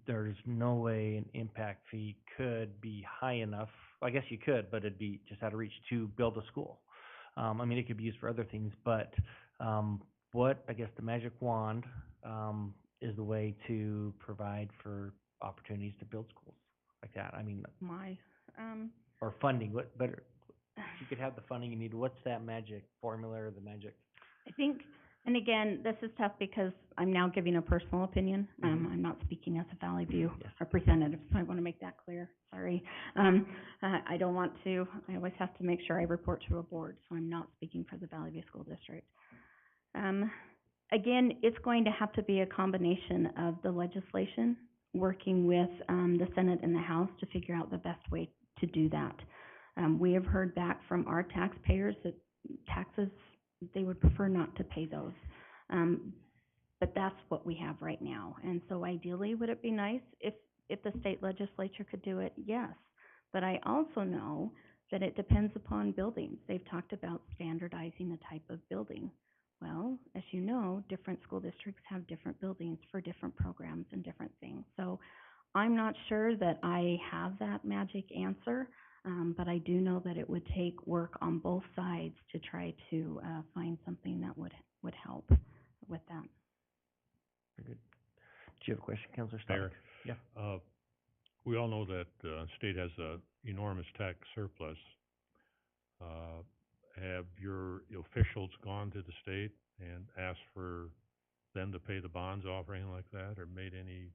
There's no way an impact fee could be high enough. I guess you could, but it'd be just out of reach to build a school. I mean, it could be used for other things, but what, I guess, the magic wand is the way to provide for opportunities to build schools like that. I mean, or funding. What better? If you could have the funding you need, what's that magic formula or the magic? I think, and again, this is tough because I'm now giving a personal opinion. I'm not speaking as a Valley View representative, so I want to make that clear. Sorry. I don't want to, I always have to make sure I report to a board, so I'm not speaking for the Valley View School District. Again, it's going to have to be a combination of the legislation, working with the Senate and the House to figure out the best way to do that. We have heard back from our taxpayers that taxes, they would prefer not to pay those. But that's what we have right now. And so ideally, would it be nice if the state legislature could do it? Yes. But I also know that it depends upon buildings. They've talked about standardizing the type of building. Well, as you know, different school districts have different buildings for different programs and different things. So I'm not sure that I have that magic answer, but I do know that it would take work on both sides to try to find something that would help with that. Very good. Do you have a question, Councilor Stanek? Mayor, Yeah. we all know that the state has a enormous tax surplus. Have your officials gone to the state and asked for them to pay the bonds off or anything like that, or made any?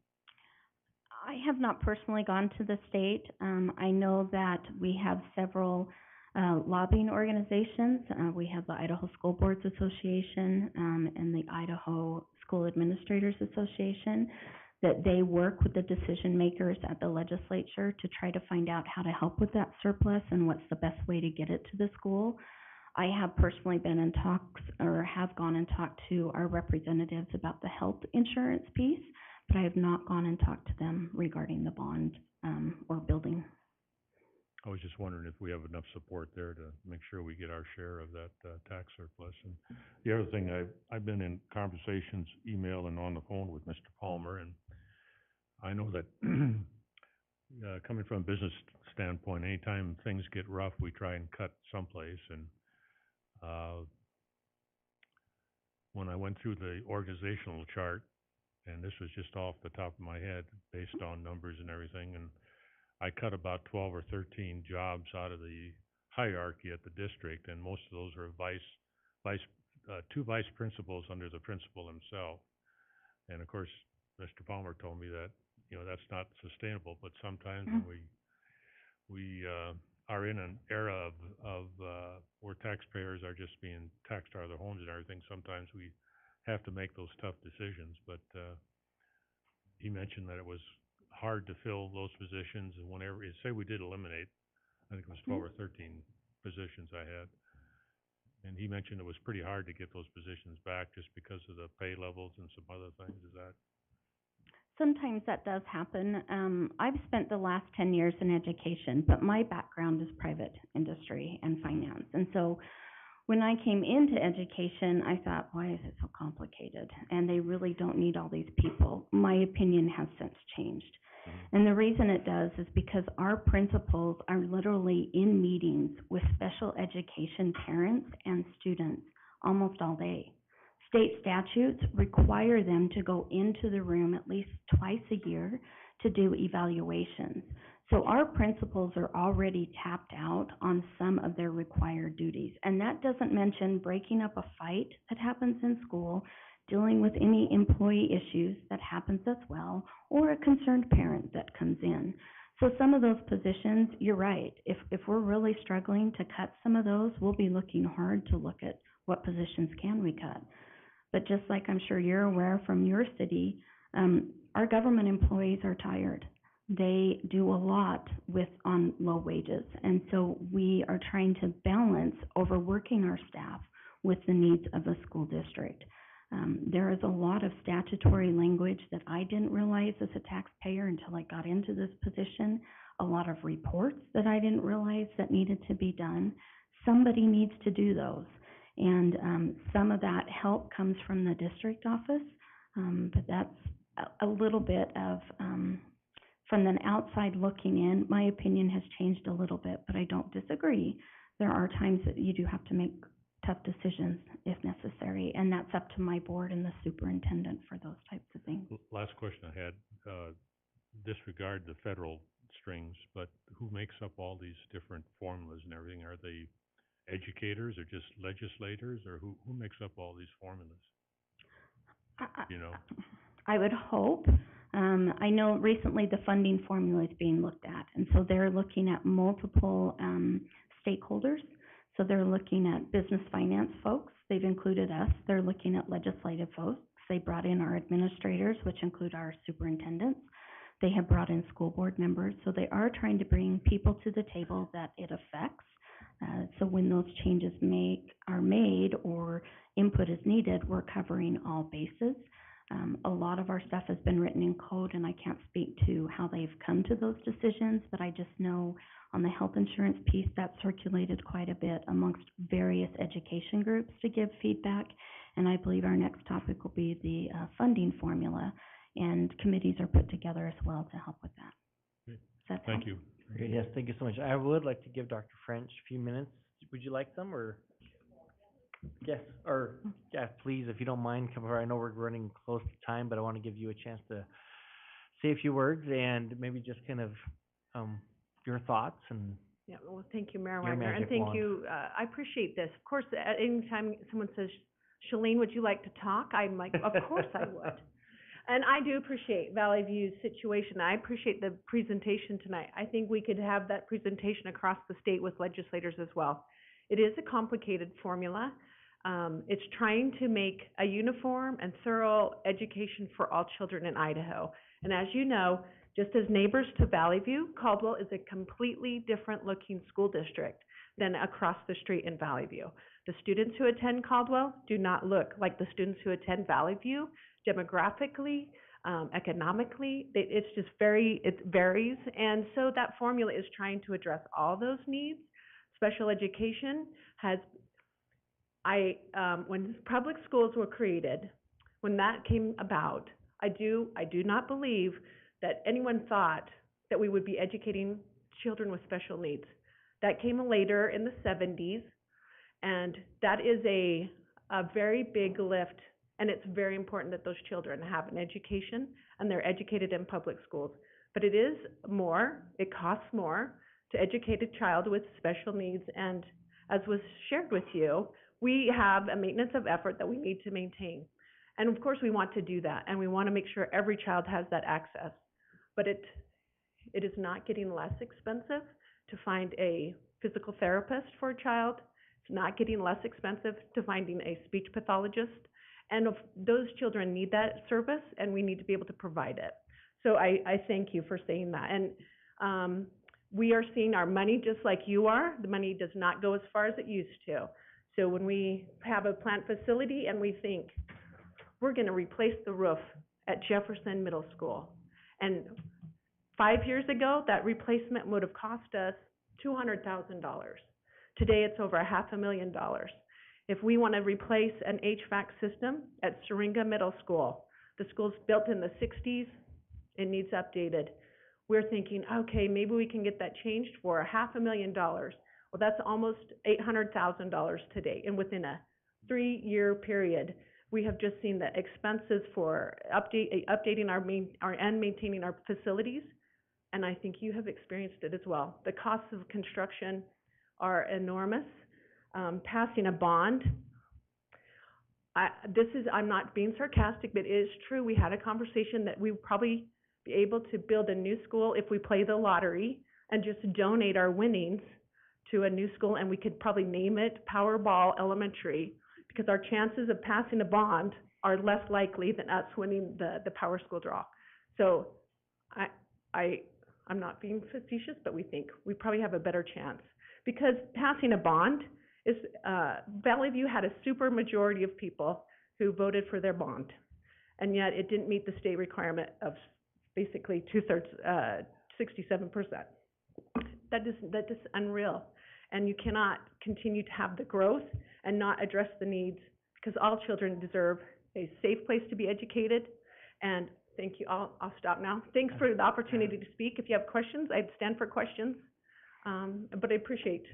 I have not personally gone to the state. I know that we have several lobbying organizations. We have the Idaho School Boards Association and the Idaho School Administrators Association, that they work with the decision makers at the legislature to try to find out how to help with that surplus and what's the best way to get it to the school. I have personally been in talks, or have gone and talked to our representatives about the health insurance piece, but I have not gone and talked to them regarding the bond or building. I was just wondering if we have enough support there to make sure we get our share of that tax surplus. And the other thing, I've been in conversations, email and on the phone with Mr. Palmer, and I know that coming from a business standpoint, anytime things get rough, we try and cut someplace. And when I went through the organizational chart, and this was just off the top of my head based on numbers and everything, and I cut about 12 or 13 jobs out of the hierarchy at the district, and most of those are two vice principals under the principal himself. And of course, Mr. Palmer told me that, that's not sustainable, but sometimes when we are in an era of where taxpayers are just being taxed out of their homes and everything, sometimes we have to make those tough decisions. But he mentioned that it was hard to fill those positions, and whenever, say we did eliminate, I think it was 12 or 13 positions I had, and he mentioned it was pretty hard to get those positions back just because of the pay levels and some other things. Is that? Sometimes that does happen. I've spent the last 10 years in education, but my background is private industry and finance. And so when I came into education, I thought, why is it so complicated? And they really don't need all these people. My opinion has since changed. And the reason it does is because our principals are literally in meetings with special education parents and students almost all day. State statutes require them to go into the room at least twice a year to do evaluations. So our principals are already tapped out on some of their required duties. And that doesn't mention breaking up a fight that happens in school, dealing with any employee issues that happens as well, or a concerned parent that comes in. So some of those positions, you're right, if we're really struggling to cut some of those, we'll be looking hard to look at what positions can we cut. But just like I'm sure you're aware from your city, our government employees are tired. They do a lot on low wages. And so we are trying to balance overworking our staff with the needs of a school district. There is a lot of statutory language that I didn't realize as a taxpayer until I got into this position, a lot of reports that I didn't realize that needed to be done. Somebody needs to do those. And some of that help comes from the district office, but that's a little bit of, from the outside looking in, my opinion has changed a little bit, but I don't disagree. There are times that you do have to make tough decisions if necessary, and that's up to my board and the superintendent for those types of things. Last question I had, disregard the federal strings, but who makes up all these different formulas and everything? Are they educators or just legislators, or who makes up all these formulas? I would hope. I know recently the funding formula is being looked at, and so they're looking at multiple stakeholders. So they're looking at business finance folks. They've included us. They're looking at legislative folks. They brought in our administrators, which include our superintendents. They have brought in school board members. So they are trying to bring people to the table that it affects. So when those changes are made or input is needed, we're covering all bases. A lot of our stuff has been written in code, and I can't speak to how they've come to those decisions, but I just know on the health insurance piece, that circulated quite a bit amongst various education groups to give feedback. And I believe our next topic will be the funding formula, and committees are put together as well to help with that. Great. Does that Thank help? you. Great, yes, thank you so much. I would like to give Dr. French a few minutes. Would you like them, or? Yes, or, yeah, please, if you don't mind, come over. I know we're running close to time, but I want to give you a chance to say a few words and maybe just kind of, your thoughts and Yeah, well, thank you, Mayor your Wagner, and magic thank wand. you, I appreciate this. Of course, at any time someone says, Shalene, would you like to talk? I'm like, of course I would. And I do appreciate Valley View's situation. I appreciate the presentation tonight. I think we could have that presentation across the state with legislators as well. It is a complicated formula. It's trying to make a uniform and thorough education for all children in Idaho. And as you know, just as neighbors to Valley View, Caldwell is a completely different looking school district than across the street in Valley View. The students who attend Caldwell do not look like the students who attend Valley View demographically, economically. It varies. And so that formula is trying to address all those needs. Special education has, when public schools were created, when that came about, I do not believe that anyone thought that we would be educating children with special needs. That came later in the 70s, and that is a very big lift, and it's very important that those children have an education and they're educated in public schools. But it is more, it costs more to educate a child with special needs, and as was shared with you, we have a maintenance of effort that we need to maintain. And of course we want to do that, and we want to make sure every child has that access. But it is not getting less expensive to find a physical therapist for a child. It's not getting less expensive to finding a speech pathologist. And those children need that service, and we need to be able to provide it. So I thank you for saying that. And we are seeing our money just like you are. The money does not go as far as it used to. So when we have a plant facility and we think, we're going to replace the roof at Jefferson Middle School, and 5 years ago, that replacement would have cost us $200,000. Today, it's over $500,000. If we want to replace an HVAC system at Syringa Middle School, the school's built in the 60s, it needs updated. We're thinking, okay, maybe we can get that changed for $500,000. Well, that's almost $800,000 today, and within a 3-year period, we have just seen the expenses for updating and maintaining our facilities, and I think you have experienced it as well. The costs of construction are enormous. Passing a bond, I'm not being sarcastic, but it is true. We had a conversation that we would probably be able to build a new school if we play the lottery and just donate our winnings to a new school, and we could probably name it Powerball Elementary, because our chances of passing a bond are less likely than us winning the Power School draw. So I'm not being facetious, but we think we probably have a better chance, because passing a bond is, Valley View had a super majority of people who voted for their bond, and yet it didn't meet the state requirement of basically 2/3, 67%. That is unreal. And you cannot continue to have the growth and not address the needs, because all children deserve a safe place to be educated. And thank you. I'll stop now. Thanks for the opportunity to speak. If you have questions, I'd stand for questions. But I appreciate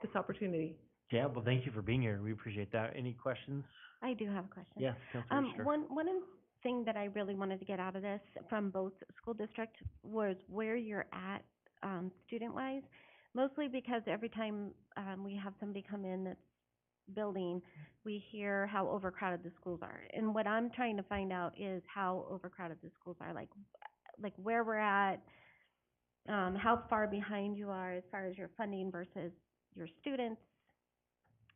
this opportunity. Yeah, well, thank you for being here. We appreciate that. Any questions? I do have a question. Yes, Councilor Scher. One thing that I really wanted to get out of this from both school districts was where you're at, student-wise. Mostly because every time, we have somebody come in that's building, we hear how overcrowded the schools are. And what I'm trying to find out is how overcrowded the schools are, like where we're at, how far behind you are as far as your funding versus your students,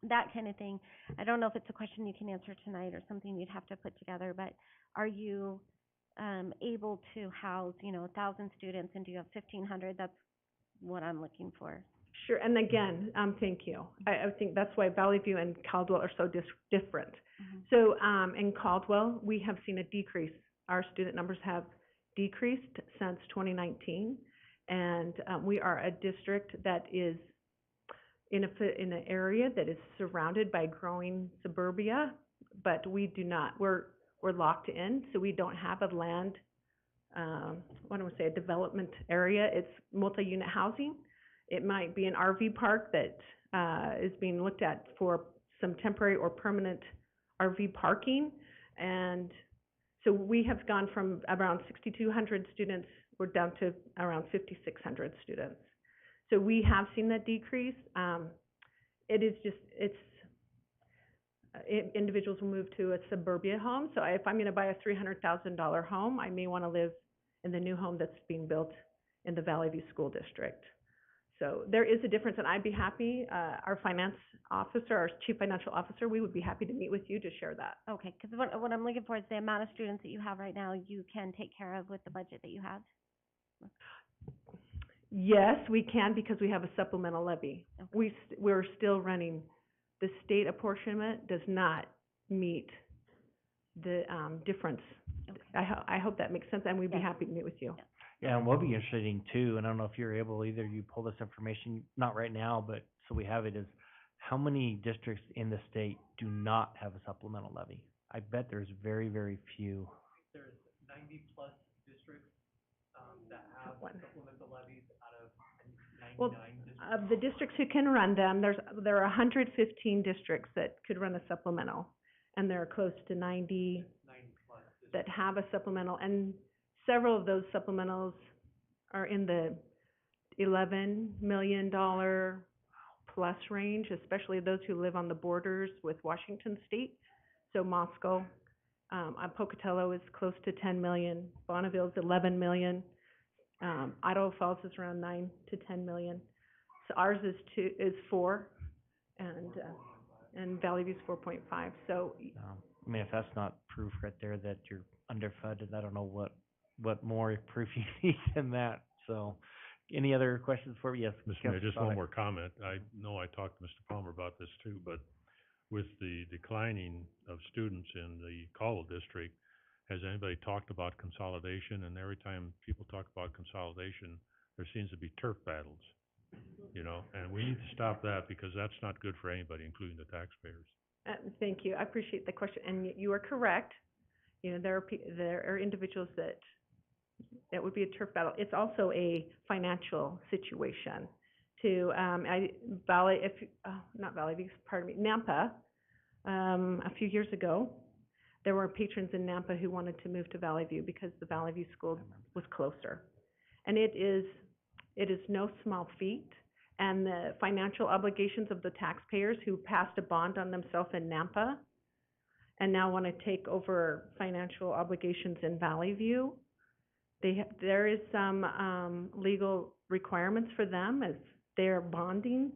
that kind of thing. I don't know if it's a question you can answer tonight or something you'd have to put together, but are you able to house, 1,000 students, and do you have 1,500? That's what I'm looking for. Sure, and again, thank you. I think that's why Valley View and Caldwell are so different. Mhm. So, in Caldwell, we have seen a decrease. Our student numbers have decreased since 2019. And, we are a district that is in an area that is surrounded by growing suburbia, but we do not, we're locked in, so we don't have a land, what do I say, a development area. It's multi-unit housing. It might be an RV park that, is being looked at for some temporary or permanent RV parking. And so we have gone from around 6,200 students, we're down to around 5,600 students. So we have seen that decrease. It is just, individuals will move to a suburbia home. So if I'm gonna buy a $300,000 home, I may wanna live in the new home that's being built in the Valley View School District. So there is a difference, and I'd be happy, our finance officer, our chief financial officer, we would be happy to meet with you to share that. Okay, because what I'm looking for is the amount of students that you have right now, you can take care of with the budget that you have? Yes, we can, because we have a supplemental levy. Okay. We're still running, the state apportionment does not meet the, difference. Okay. I hope that makes sense, and we'd be Yes. happy to meet with you. Yeah. Yeah, and what would be interesting too, and I don't know if you're able, either you pull this information, not right now, but so we have it, is how many districts in the state do not have a supplemental levy? I bet there's very, very few. There's 90-plus districts, that have One. supplemental levies out of Well, 99 districts. of the districts who can run them, there are 115 districts that could run a supplemental, and there are close to 90 90-plus districts. that have a supplemental, and several of those supplementals are in the $11 million plus range, especially those who live on the borders with Washington State. So Moscow, Pocatello is close to 10 million, Bonneville's 11 million, Idaho Falls is around 9 to 10 million. So ours is 4, and Valley View's 4.5. So I mean, if that's not proof right there that you're underfunded, I don't know what more proof you need than that. So, any other questions for me? Yes, Mr. Mayor, Councilor just Sonic. one more comment. I know I talked to Mr. Palmer about this too, but with the declining of students in the Caldwell district, has anybody talked about consolidation? And every time people talk about consolidation, there seems to be turf battles, and we need to stop that because that's not good for anybody, including the taxpayers. Thank you. I appreciate the question, and you are correct. There are individuals that would be a turf battle. It's also a financial situation to, not Valley View, pardon me, Nampa. A few years ago, there were patrons in Nampa who wanted to move to Valley View because the Valley View school was closer. And it is no small feat. And the financial obligations of the taxpayers who passed a bond on themselves in Nampa and now want to take over financial obligations in Valley View, there is some legal requirements for them as they're bonding.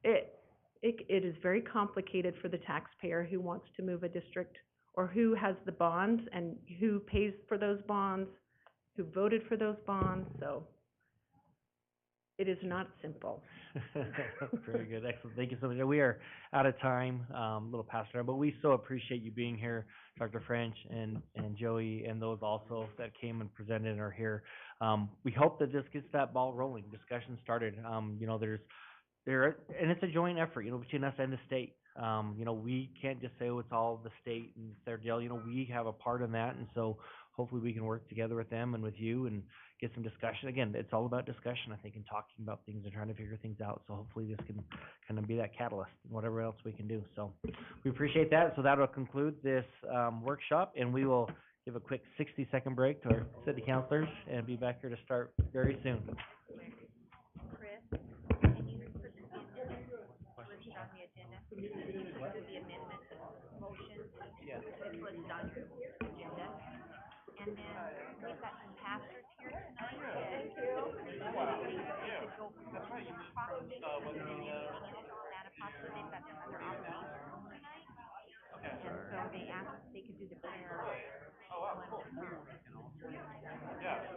It is very complicated for the taxpayer who wants to move a district or who has the bonds and who pays for those bonds, who voted for those bonds, so it is not simple. Very good, excellent. Thank you so much. We are out of time, a little past our, but we so appreciate you being here, Dr. French and Joey, and those also that came and presented and are here. We hope that this gets that ball rolling, discussion started. And it's a joint effort, between us and the state. We can't just say, oh, it's all the state and it's their deal. We have a part in that, and so hopefully we can work together with them and with you and get some discussion. Again, it's all about discussion, I think, and talking about things and trying to figure things out. So hopefully this can kind of be that catalyst and whatever else we can do. So we appreciate that. So that'll conclude this workshop, and we will give a quick 60-second break to our city councilors and be back here to start very soon. And then we've got some pastors here tonight. Thank you. They could go proclamation and anything else that apostle, they've got some other obligations tonight. And so they asked if they could do the prayer.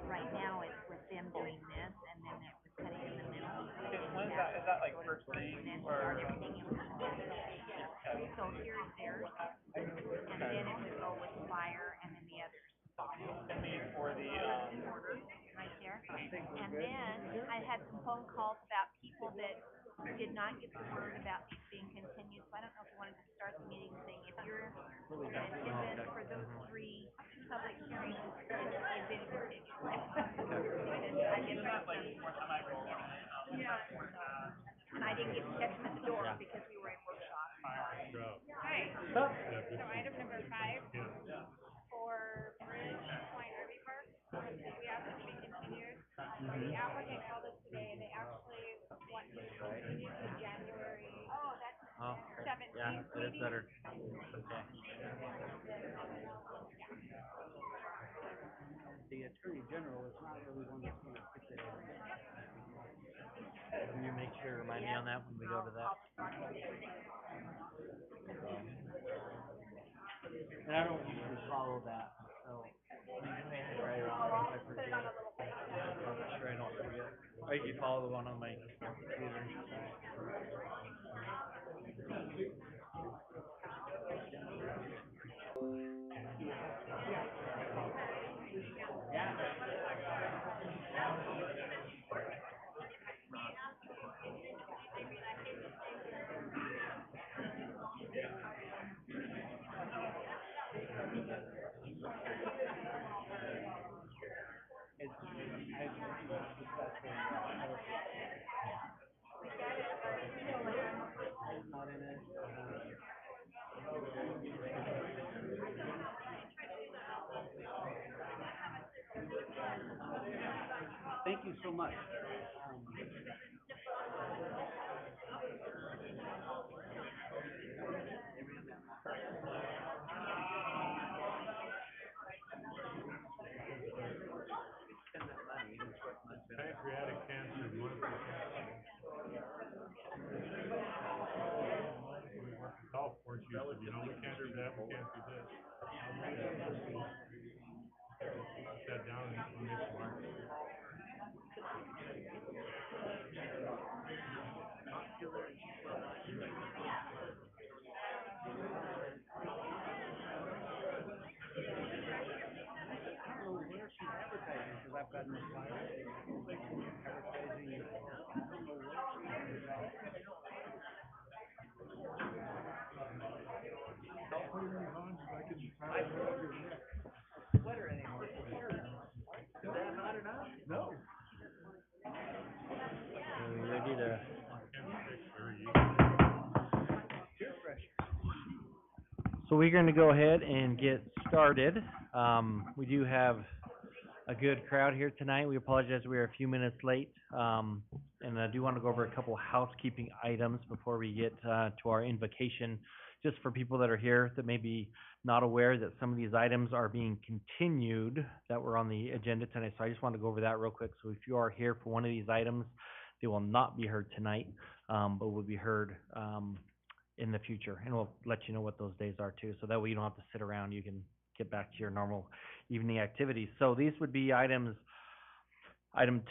Right now it's with them doing this and then it was cutting in the middle. that like first thing or? So here's theirs, and then it would go with fire and then the others. And these for the, Right there. And then I had some phone calls about people that did not get the word about these being continued, so I don't know if you wanted to start the meeting saying if you're given for those three public hearings, it's been continued. I didn't know. And I didn't get to catch them at the door because we were in workshop. Hi, Sup? so item number 5 for Bridge Point RV Park, we asked it to be continued. The applicant called us today and they actually want to continue to January Oh, 17th yeah, it is meeting. better. Okay. The Attorney General is not really one that's gonna pick that up. Will you make sure to remind me on that when we go to that? And I don't usually follow that, so you may have to write it on if I forget. I'll make sure I don't forget. I usually follow the one on my computer. Thank you so much. Pancreatic cancer month. Golf course used to be, we can't do that, we can't do this. Sat down in this March. Because I've gotten advertising. Sweater anymore. Is that not enough? No. Are we ready to? So we're going to go ahead and get started. We do have a good crowd here tonight. We apologize we are a few minutes late. And I do want to go over a couple housekeeping items before we get to our invocation, just for people that are here that may be not aware that some of these items are being continued that were on the agenda tonight. So I just want to go over that real quick. So if you are here for one of these items, they will not be heard tonight, but will be heard in the future. And we'll let you know what those days are too. So that way you don't have to sit around. You can get back to your normal evening activities. So these would be item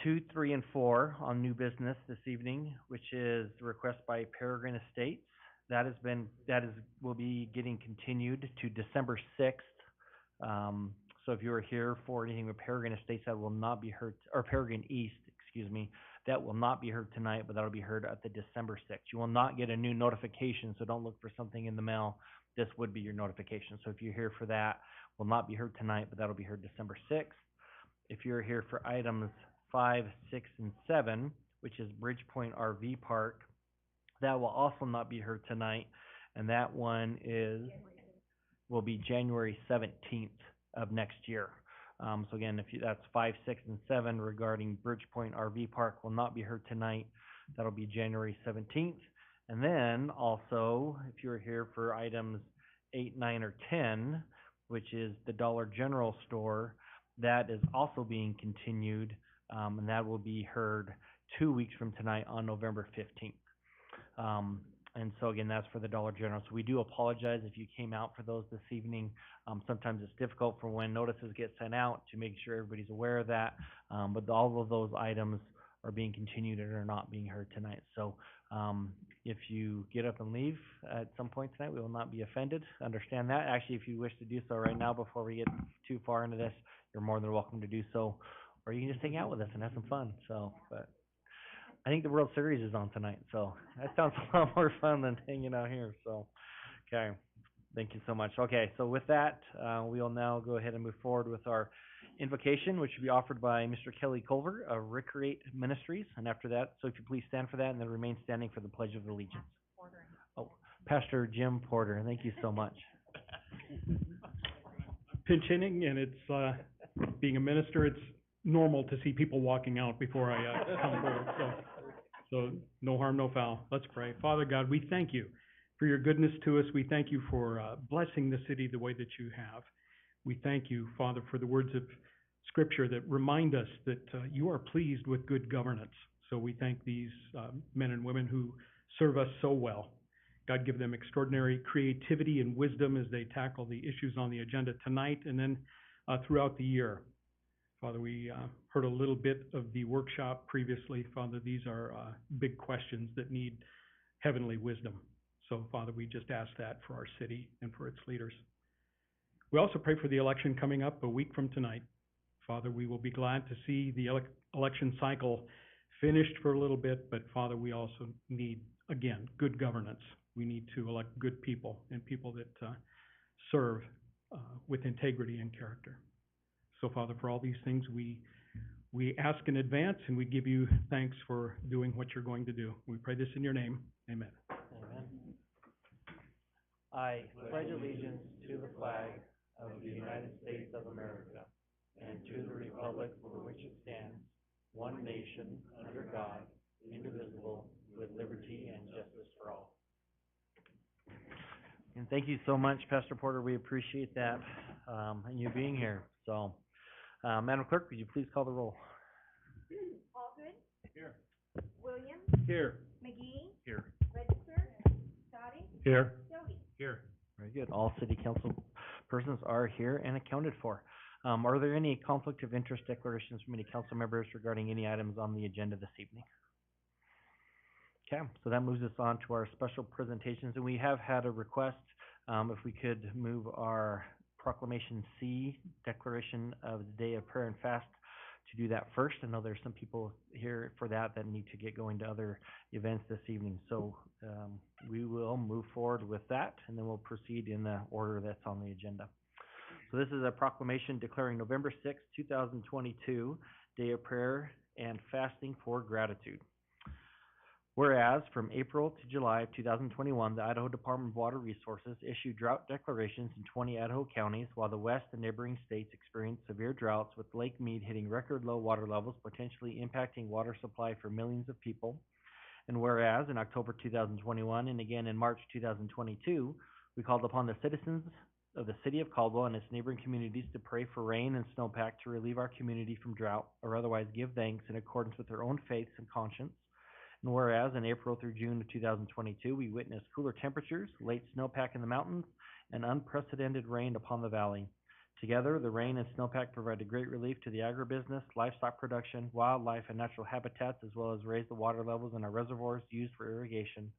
2, 3, and 4 on new business this evening, which is the request by Peregrine Estates. Will be getting continued to December 6th. So if you are here for anything with Peregrine Estates, that will not be heard, or Peregrine East, excuse me, that will not be heard tonight, but that'll be heard at the December 6th. You will not get a new notification, so don't look for something in the mail. This would be your notification. So if you're here for that, will not be heard tonight, but that'll be heard December 6th. If you're here for items 5, 6, and 7, which is Bridgepoint RV Park, that will also not be heard tonight, and that one will be January 17th of next year. So again, that's 5, 6, and 7 regarding Bridgepoint RV Park will not be heard tonight. That'll be January 17th. And then also, if you're here for items 8, 9, or 10, which is the Dollar General store, that is also being continued, and that will be heard 2 weeks from tonight on November 15th. And so again, that's for the Dollar General. So we do apologize if you came out for those this evening. Sometimes it's difficult for when notices get sent out to make sure everybody's aware of that. But all of those items are being continued and are not being heard tonight. So, if you get up and leave at some point tonight, we will not be offended. Understand that. Actually, if you wish to do so right now before we get too far into this, you're more than welcome to do so. Or you can just hang out with us and have some fun. So, but I think the World Series is on tonight, so that sounds a lot more fun than hanging out here. So, okay. Thank you so much. Okay, so with that, we will now go ahead and move forward with our invocation, which will be offered by Mr. Kelly Culver of Recreate Ministries. And after that, so if you please stand for that and then remain standing for the Pledge of Allegiance. Oh, Pastor Jim Porter, thank you so much. Pinch hitting, and it's being a minister, it's normal to see people walking out before I come forward. So no harm, no foul. Let's pray. Father God, we thank you for your goodness to us. We thank you for blessing the city the way that you have. We thank you, Father, for the words of Scripture that remind us that you are pleased with good governance. So we thank these men and women who serve us so well. God, give them extraordinary creativity and wisdom as they tackle the issues on the agenda tonight and then throughout the year. Father, we heard a little bit of the workshop previously. Father, these are big questions that need heavenly wisdom. So, Father, we just ask that for our city and for its leaders. We also pray for the election coming up a week from tonight. Father, we will be glad to see the election cycle finished for a little bit, but Father, we also need, again, good governance. We need to elect good people and people that serve with integrity and character. So, Father, for all these things, we ask in advance, and we give you thanks for doing what you're going to do. We pray this in your name. Amen. Amen. I pledge allegiance to the flag of the United States of America and to the republic for which it stands, one nation, under God, indivisible, with liberty and justice for all. And thank you so much, Pastor Porter. We appreciate that, and you being here. So, Madam Clerk, would you please call the roll? Allgood. Here. Williams. Here. McGee. Here. Register. Dottie. Here. Jody. Here. Very good. All city council persons are here and accounted for. Are there any conflict of interest declarations from any council members regarding any items on the agenda this evening? Okay, so that moves us on to our special presentations, and we have had a request, if we could move our Proclamation C, Declaration of the Day of Prayer and Fast, to do that first. I know there's some people here for that need to get going to other events this evening. So we will move forward with that, and then we'll proceed in the order that's on the agenda. So this is a proclamation declaring November 6, 2022, Day of Prayer and Fasting for Gratitude. Whereas from April to July of 2021, the Idaho Department of Water Resources issued drought declarations in 20 Idaho counties, while the west and neighboring states experienced severe droughts, with Lake Mead hitting record low water levels, potentially impacting water supply for millions of people. And whereas in October 2021 and again in March 2022, we called upon the citizens of the city of Caldwell and its neighboring communities to pray for rain and snowpack to relieve our community from drought, or otherwise give thanks in accordance with their own faiths and conscience. And whereas in April through June of 2022, we witnessed cooler temperatures, late snowpack in the mountains, and unprecedented rain upon the valley. Together, the rain and snowpack provided great relief to the agribusiness, livestock production, wildlife, and natural habitats, as well as raised the water levels in our reservoirs used for irrigation.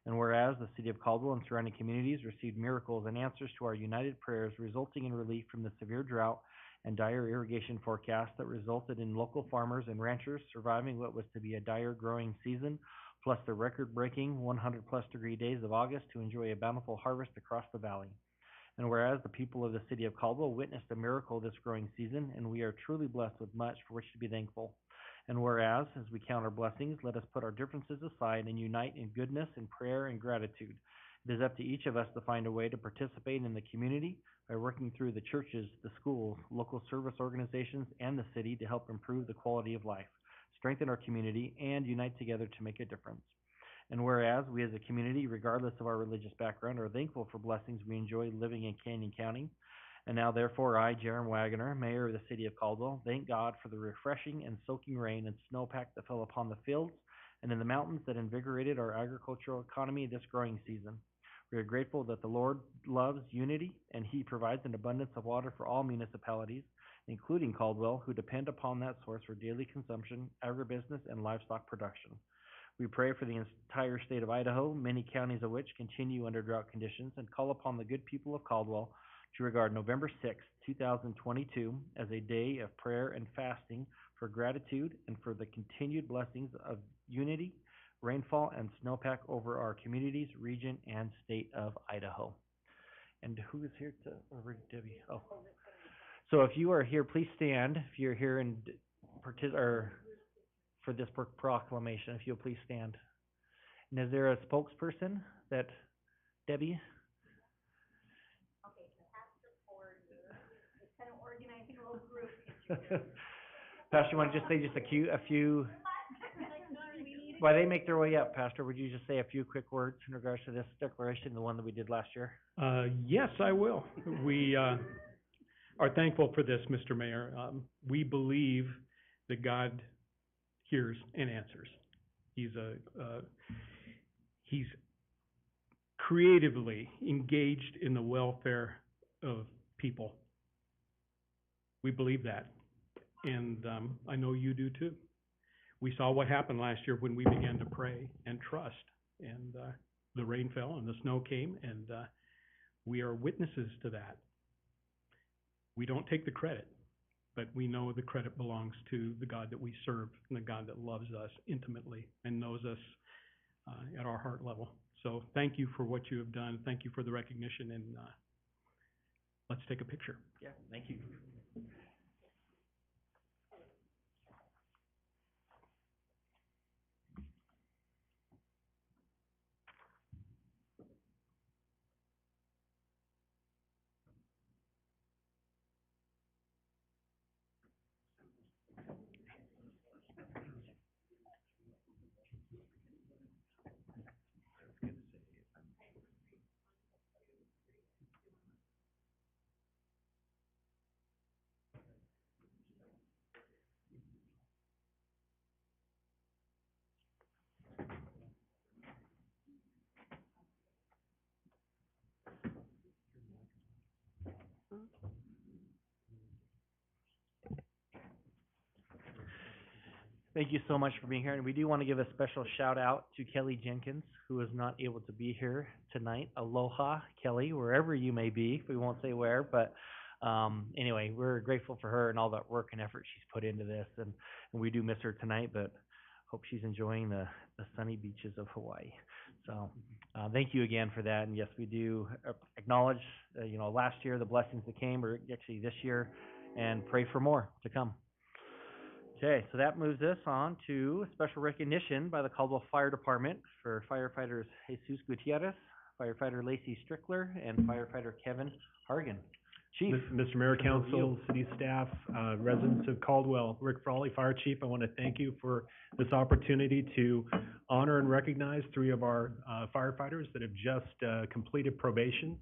And whereas the city of Caldwell and surrounding communities received miracles and answers to our united prayers, resulting in relief from the severe drought and dire irrigation forecast that resulted in local farmers and ranchers surviving what was to be a dire growing season, plus the record-breaking 100-plus degree days of August to enjoy a bountiful harvest across the valley. And whereas the people of the city of Caldwell witnessed a miracle this growing season, and we are truly blessed with much for which to be thankful. And whereas, as we count our blessings, let us put our differences aside and unite in goodness and prayer and gratitude. It is up to each of us to find a way to participate in the community by working through the churches, the schools, local service organizations, and the city to help improve the quality of life, strengthen our community, and unite together to make a difference. And whereas we as a community, regardless of our religious background, are thankful for blessings we enjoy living in Canyon County. And now, therefore, I, Jerem Wagner, Mayor of the City of Caldwell, thank God for the refreshing and soaking rain and snowpack that fell upon the fields and in the mountains that invigorated our agricultural economy this growing season. We are grateful that the Lord loves unity, and He provides an abundance of water for all municipalities, including Caldwell, who depend upon that source for daily consumption, agribusiness, and livestock production. We pray for the entire state of Idaho, many counties of which continue under drought conditions, and call upon the good people of Caldwell to regard November 6, 2022 as a day of prayer and fasting for gratitude and for the continued blessings of unity, rainfall, and snowpack over our communities, region, and state of Idaho. And who is here to, or Debbie? Oh. So if you are here, please stand. If you're here and or for this proclamation, if you'll please stand. And is there a spokesperson that, Debbie? Pastor, you want to just say just a few, while they make their way up, Pastor, would you just say a few quick words in regards to this declaration, the one that we did last year? Yes, I will. We are thankful for this, Mr. Mayor. We believe that God hears and answers. He's creatively engaged in the welfare of people. We believe that, and I know you do too. We saw what happened last year when we began to pray and trust, and the rain fell and the snow came, and we are witnesses to that. We don't take the credit, but we know the credit belongs to the God that we serve and the God that loves us intimately and knows us at our heart level. So thank you for what you have done. Thank you for the recognition, and let's take a picture. Yeah, thank you. Thank you so much for being here, and we do want to give a special shout out to Kelly Jenkins, who is not able to be here tonight. Aloha, Kelly, wherever you may be. We won't say where, but anyway, we're grateful for her and all that work and effort she's put into this, and we do miss her tonight, but hope she's enjoying the sunny beaches of Hawaii. So thank you again for that, and yes, we do acknowledge, last year the blessings that came, or actually this year, and pray for more to come. Okay, so that moves us on to special recognition by the Caldwell Fire Department for firefighters Jesus Gutierrez, firefighter Lacey Strickler, and firefighter Kevin Hargan. Chief. Mr. Mayor, Council, city staff, residents of Caldwell, Rick Frawley, Fire Chief, I want to thank you for this opportunity to honor and recognize 3 of our firefighters that have just completed probation.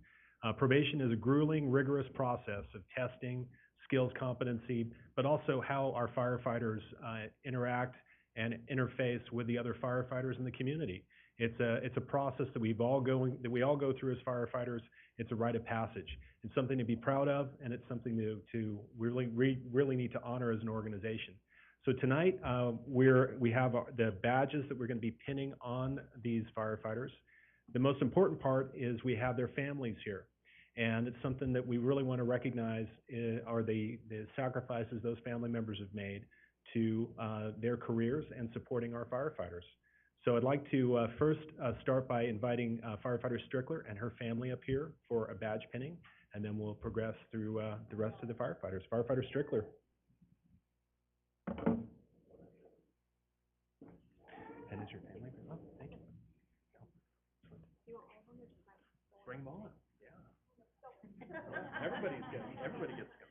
Probation is a grueling, rigorous process of testing, skills, competency, but also how our firefighters interact and interface with the other firefighters in the community. It's a process that we all go through as firefighters. It's a rite of passage. It's something to be proud of, and it's something to really need to honor as an organization. So tonight we have the badges that we're going to be pinning on these firefighters. The most important part is we have their families here. And it's something that we really want to recognize are the sacrifices those family members have made to their careers and supporting our firefighters. So I'd like to first start by inviting firefighter Strickler and her family up here for a badge pinning, and then we'll progress through the rest of the firefighters. Firefighter Strickler. And is your family? Oh, thank you. Bring them on. Everybody gets to go.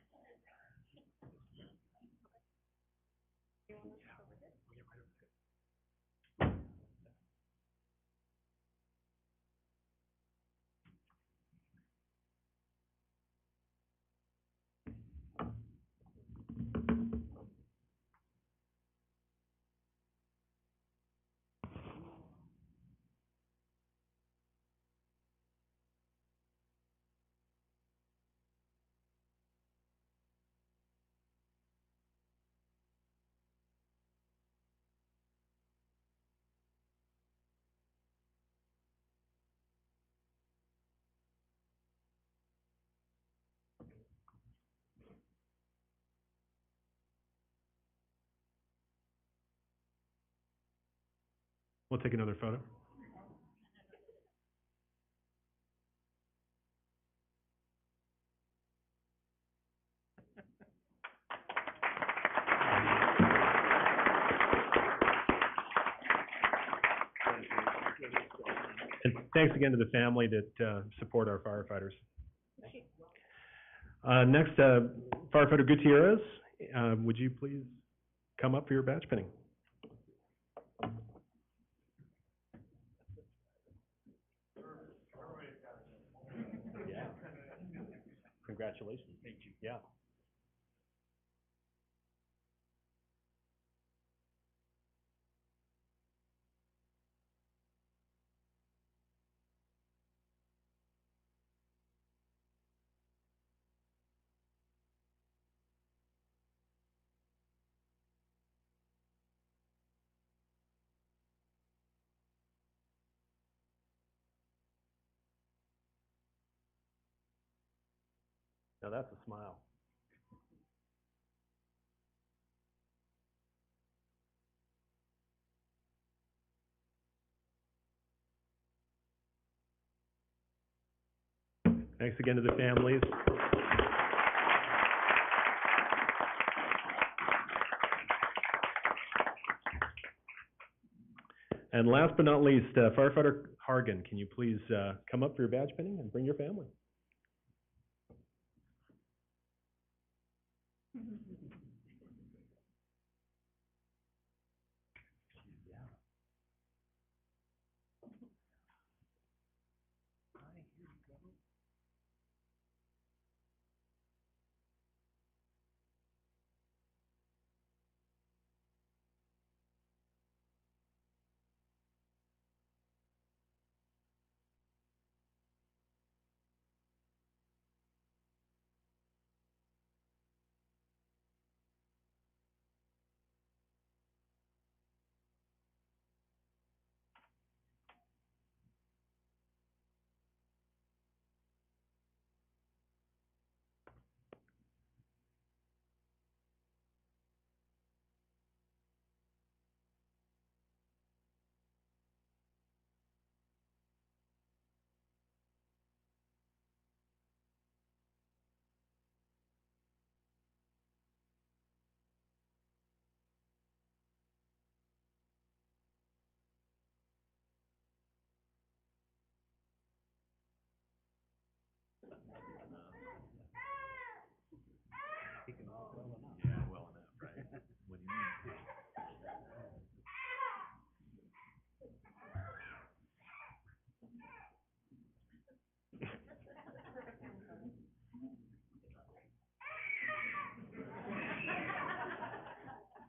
We'll take another photo. And thanks again to the family that support our firefighters. Next, firefighter Gutierrez, would you please come up for your badge pinning? Yeah. Congratulations. Thank you. Yeah. Now that's a smile. Thanks again to the families. And last but not least, firefighter Hargan, can you please come up for your badge pinning and bring your family?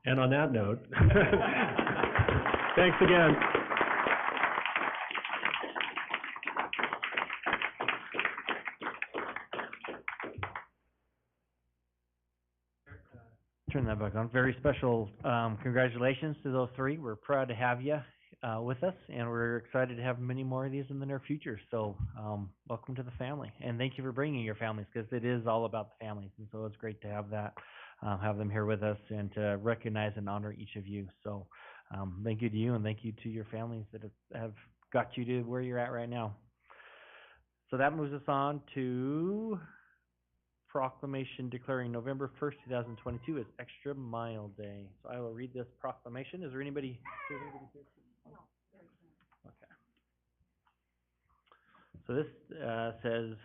And on that note, thanks again. Turn that back on. Very special congratulations to those three. We're proud to have you with us, and we're excited to have many more of these in the near future. So welcome to the family, and thank you for bringing your families, because it is all about the families, and so it's great to have that, have them here with us, and to recognize and honor each of you. So thank you to you, and thank you to your families that have got you to where you're at right now. So that moves us on to proclamation declaring November 1st, 2022 as Extra Mile Day. So I will read this proclamation. Is there anybody here? Okay. So this says,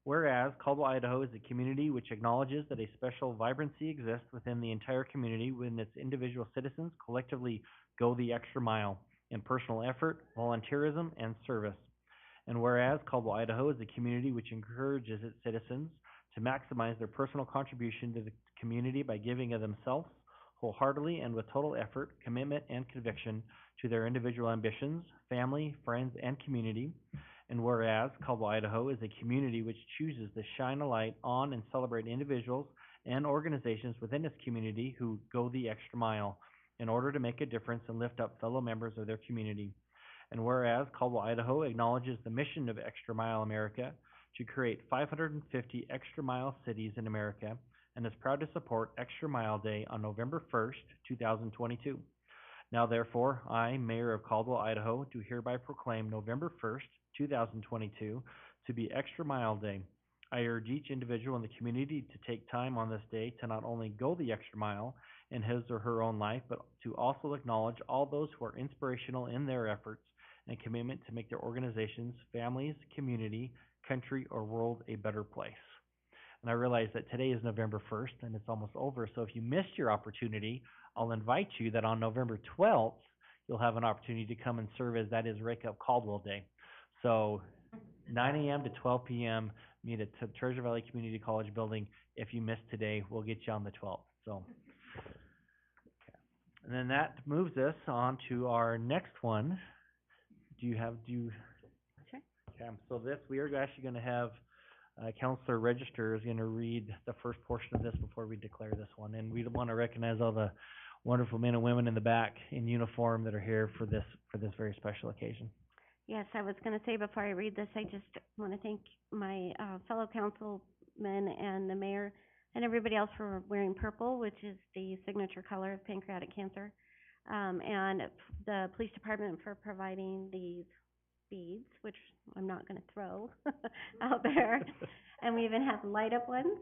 whereas Caldwell, Idaho is a community which acknowledges that a special vibrancy exists within the entire community when its individual citizens collectively go the extra mile in personal effort, volunteerism, and service. And whereas Caldwell, Idaho is a community which encourages its citizens to maximize their personal contribution to the community by giving of themselves wholeheartedly and with total effort, commitment, and conviction to their individual ambitions, family, friends, and community. And whereas Caldwell, Idaho is a community which chooses to shine a light on and celebrate individuals and organizations within its community who go the extra mile in order to make a difference and lift up fellow members of their community. And whereas Caldwell, Idaho acknowledges the mission of Extra Mile America to create 550 extra mile cities in America, and is proud to support Extra Mile Day on November 1st, 2022. Now therefore, I, Mayor of Caldwell, Idaho, do hereby proclaim November 1st, 2022 to be Extra Mile Day. I urge each individual in the community to take time on this day to not only go the extra mile in his or her own life, but to also acknowledge all those who are inspirational in their efforts and commitment to make their organizations, families, community, country, or world a better place. And I realize that today is November 1st and it's almost over, so if you missed your opportunity, I'll invite you that on November 12th, you'll have an opportunity to come and serve as that is Wake Up Caldwell Day. So 9 a.m. to 12 p.m., meet at the Treasure Valley Community College building. If you missed today, we'll get you on the 12th. So, okay. And then that moves us on to our next one. Sure. Okay, so this, we are actually going to have Counselor Register is going to read the first portion of this before we declare this one. And we want to recognize all the wonderful men and women in the back in uniform that are here for this very special occasion. Yes, I was going to say before I read this, I just want to thank my fellow councilmen and the mayor and everybody else for wearing purple, which is the signature color of pancreatic cancer, and the police department for providing these beads, which I'm not going to throw out there. And we even have light up ones.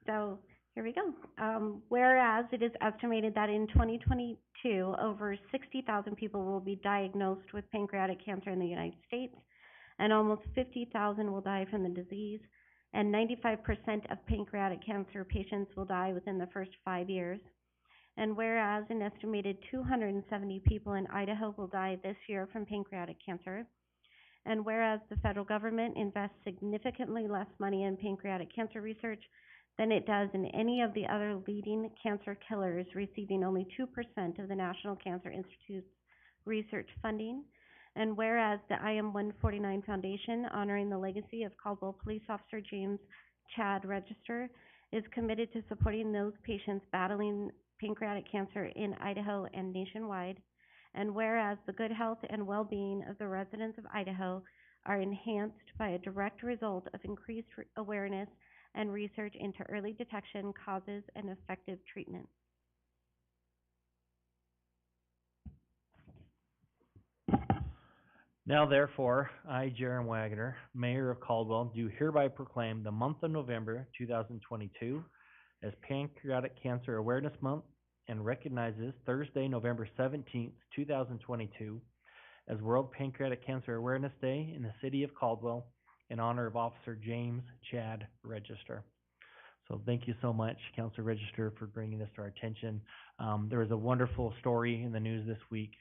So here we go. Whereas it is estimated that in 2022, over 60,000 people will be diagnosed with pancreatic cancer in the United States, and almost 50,000 will die from the disease, and 95% of pancreatic cancer patients will die within the first 5 years. And whereas an estimated 270 people in Idaho will die this year from pancreatic cancer, and whereas the federal government invests significantly less money in pancreatic cancer research than it does in any of the other leading cancer killers, receiving only 2% of the National Cancer Institute's research funding. And whereas the IM 149 Foundation, honoring the legacy of Caldwell Police Officer James Chad Register, is committed to supporting those patients battling pancreatic cancer in Idaho and nationwide. And whereas the good health and well-being of the residents of Idaho are enhanced by a direct result of increased awareness and research into early detection, causes, and effective treatment. Now therefore, I, Jerem Wagner, Mayor of Caldwell, do hereby proclaim the month of November 2022 as Pancreatic Cancer Awareness Month, and recognizes Thursday, November 17th, 2022 as World Pancreatic Cancer Awareness Day in the city of Caldwell in honor of Officer James Chad Register. So thank you so much, Counselor Register, for bringing this to our attention. There was a wonderful story in the news this week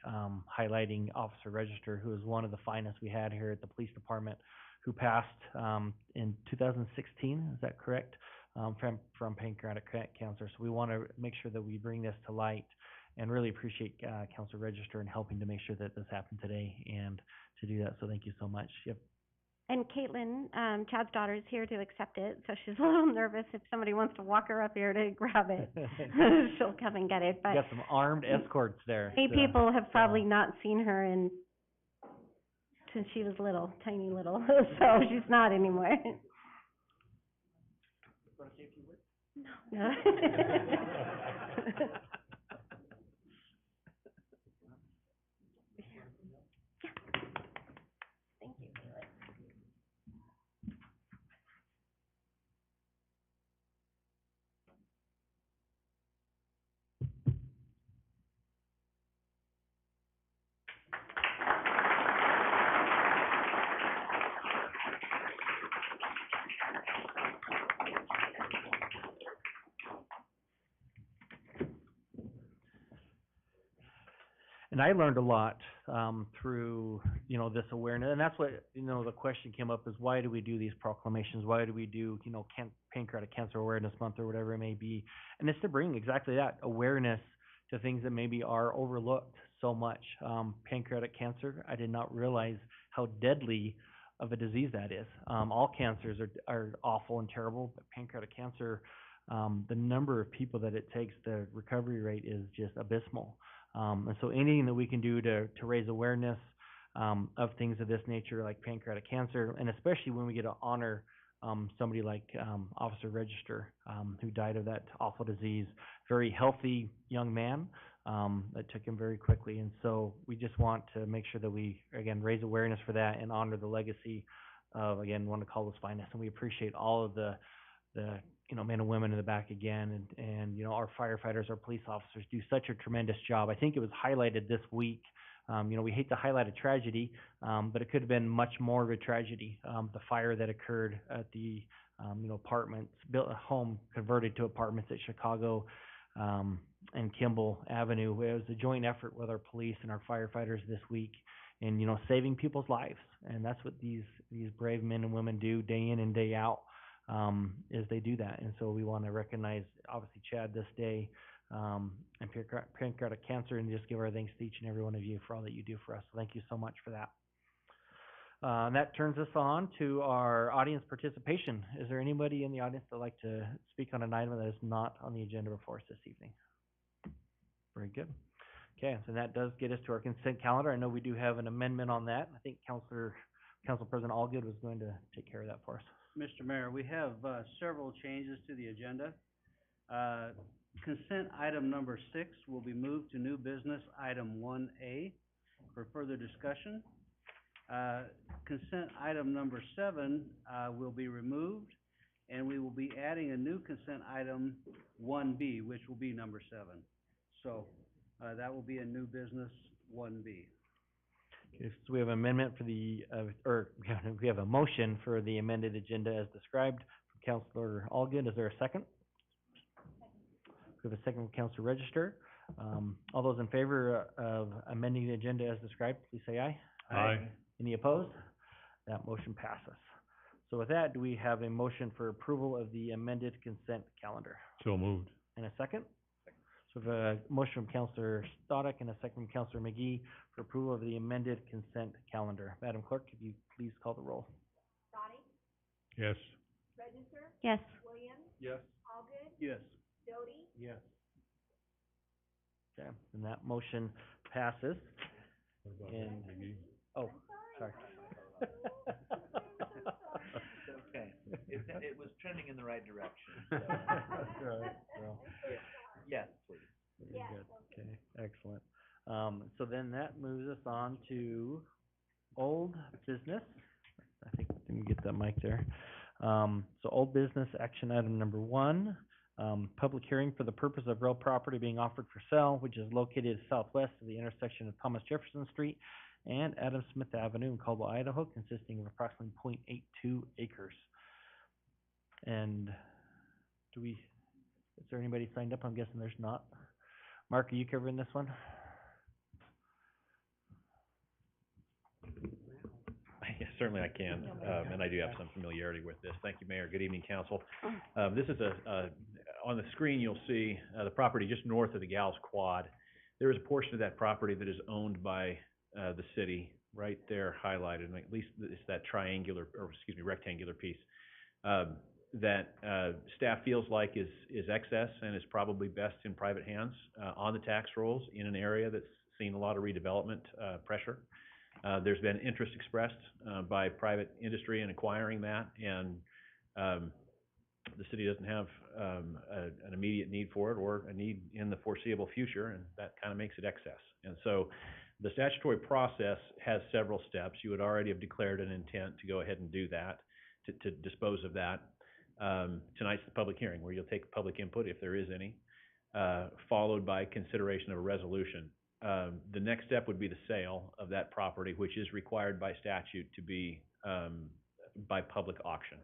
highlighting Officer Register, who is one of the finest we had here at the police department, who passed in 2016, is that correct? From pancreatic cancer. So we want to make sure that we bring this to light, and really appreciate Counselor Register in helping to make sure that this happened today and to do that. So thank you so much. Yep. And Caitlin, Chad's daughter, is here to accept it, so she's a little nervous. If somebody wants to walk her up here to grab it, she'll come and get it. But got some armed escorts there. Many people have probably not seen her since she was little, tiny little, so she's not anymore. Want to say a few words? No. Thank you. And I learned a lot through, this awareness. And that's what, the question came up is, why do we do these proclamations? Why do we do, Pancreatic Cancer Awareness Month or whatever it may be? And it's to bring exactly that awareness to things that maybe are overlooked so much. Pancreatic cancer, I did not realize how deadly of a disease that is. All cancers are awful and terrible, but pancreatic cancer, the number of people that it takes, the recovery rate is just abysmal. And so anything that we can do to raise awareness of things of this nature, like pancreatic cancer, and especially when we get to honor somebody like Officer Register, who died of that awful disease, very healthy young man, that took him very quickly. And so we just want to make sure that we, again, raise awareness for that and honor the legacy of, again, one of Caldwell's finest. And we appreciate all of the men and women in the back again, and our firefighters, our police officers do such a tremendous job. I think it was highlighted this week. We hate to highlight a tragedy, but it could have been much more of a tragedy. The fire that occurred at the, apartments, built a home converted to apartments at Chicago, and Kimball Avenue. It was a joint effort with our police and our firefighters this week, and saving people's lives. And that's what these brave men and women do day in and day out. Is they do that. And so we want to recognize, obviously, Chad this day, and pancreatic cancer, and just give our thanks to each and every one of you for all that you do for us. So thank you so much for that. And that turns us on to our audience participation. Is there anybody in the audience that would like to speak on an item that is not on the agenda before us this evening? Very good. Okay, so that does get us to our consent calendar. I know we do have an amendment on that. I think Council President Allgood was going to take care of that for us. Mr. Mayor, we have several changes to the agenda. Consent item number 6 will be moved to new business item 1A for further discussion. Consent item number 7 will be removed, and we will be adding a new consent item 1B, which will be number 7. So that will be a new business 1B. Okay, so we have an amendment for we have a motion for the amended agenda as described from Councilor Allgood. Is there a second? We have a second from Councilor Register. All those in favor of amending the agenda as described, please say aye. Aye. Any opposed? That motion passes. So with that, do we have a motion for approval of the amended consent calendar? So moved. And a second? So we have a motion from Councilor Stoddard and a second from Councilor McGee for approval of the amended consent calendar. Madam Clerk, could you please call the roll? Dottie? Yes. Register? Yes. Williams? Yes. Allgood? Yes. Doty? Yes. Okay, and that motion passes. What about And- McGee? Oh, sorry. Okay, it was trending in the right direction, so. Right, well, Yes, please. very good. Okay, excellent. So then that moves us on to old business. I think, let me get that mic there. So old business, action item number 1, public hearing for the purpose of real property being offered for sale, which is located southwest of the intersection of Thomas Jefferson Street and Adam Smith Avenue in Caldwell, Idaho, consisting of approximately 0.82 acres. And is there anybody signed up? I'm guessing there's not. Mark, are you covering this one? Yes, certainly I can, and I do have some familiarity with this. Thank you, Mayor. Good evening, Council. This is on the screen you'll see the property just north of the Gals Quad. There is a portion of that property that is owned by the city, right there highlighted, and at least it's that rectangular piece that staff feels like is excess and is probably best in private hands on the tax rolls in an area that's seen a lot of redevelopment pressure. There's been interest expressed by private industry in acquiring that, and the city doesn't have an immediate need for it or a need in the foreseeable future, and that kind of makes it excess. And so the statutory process has several steps. You would already have declared an intent to go ahead and do that, to dispose of that. Tonight's the public hearing where you'll take public input if there is any, followed by consideration of a resolution. The next step would be the sale of that property, which is required by statute to be by public auction.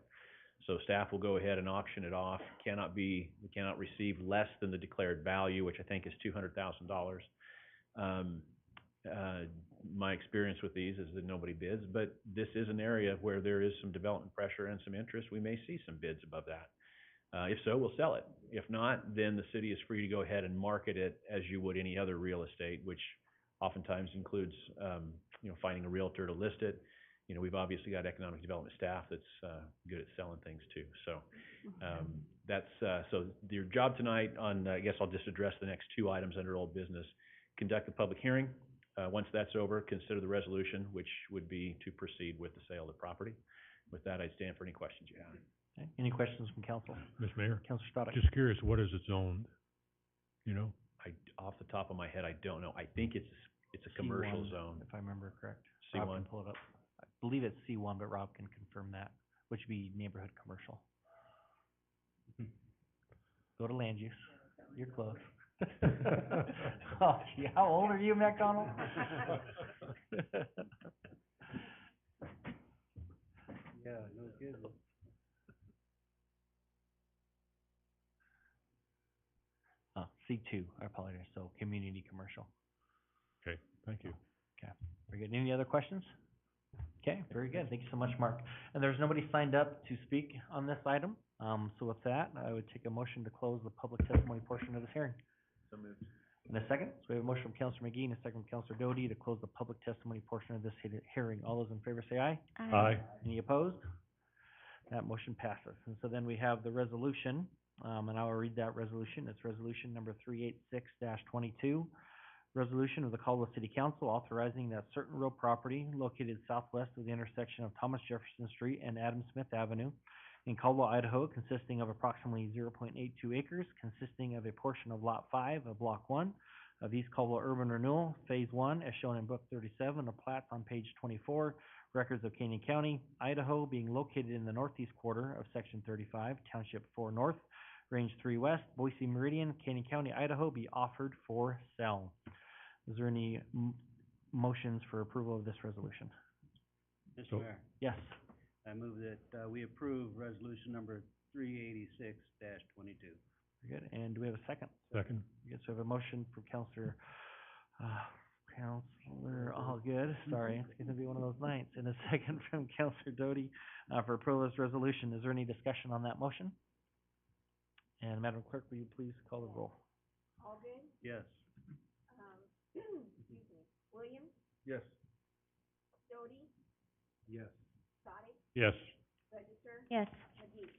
So staff will go ahead and auction it off. We cannot receive less than the declared value, which I think is $200,000. My experience with these is that nobody bids, but this is an area where there is some development pressure and some interest. We may see some bids above that. If so, we'll sell it. If not, then the city is free to go ahead and market it as you would any other real estate, which oftentimes includes, finding a realtor to list it. We've obviously got economic development staff that's good at selling things too. So so your job tonight I guess I'll just address the next 2 items under old business. Conduct the public hearing. Once that's over, consider the resolution, which would be to proceed with the sale of the property. With that, I stand for any questions you have. Okay. Any questions from council? Mr. Mayor, Councilor Stoddard? just curious, what is it zoned? You know? Off the top of my head, I don't know. I think it's a commercial C1, zone. if I remember correct. Rob C1. can pull it up. I believe it's C1, but Rob can confirm that, which would be neighborhood commercial. Go to land use. You're close. Oh, gee, how old are you, McDonald? Yeah, no kidding. Oh, C2, I apologize, so community commercial. Okay, thank you. Okay, very good. Any other questions? Okay, very good. Thank you so much, Mark. And there's nobody signed up to speak on this item. So with that, I would take a motion to close the public testimony portion of this hearing. So moved. In a second, so we have a motion from Councilor McGee and a second from Councilor Doty to close the public testimony portion of this hearing. All those in favor say aye. Aye. Any opposed? That motion passes. And so then we have the resolution, and I will read that resolution. It's resolution number 386-22. Resolution of the Caldwell City Council authorizing that certain real property located southwest of the intersection of Thomas Jefferson Street and Adam Smith Avenue in Caldwell, Idaho, consisting of approximately 0.82 acres, consisting of a portion of Lot 5 of Block 1 of East Caldwell Urban Renewal, Phase 1, as shown in Book 37 of plats on page 24, records of Canyon County, Idaho, being located in the northeast quarter of Section 35, Township 4 North, Range 3 West, Boise Meridian, Canyon County, Idaho, be offered for sale. Is there any motions for approval of this resolution? Mr. Mayor, Yes. I move that, we approve resolution number 386-22. Very good. And do we have a second? Second. Yes, we have a motion from Counselor, all good, sorry, it's gonna be one of those nights, and a second from Counselor Doty, for approval of this resolution. Is there any discussion on that motion? And Madam Clerk, will you please call the roll? Alden, Yes. excuse me, Williams, Yes. Doty, Yes. Sonic, Yes. Register, Yes. McGee.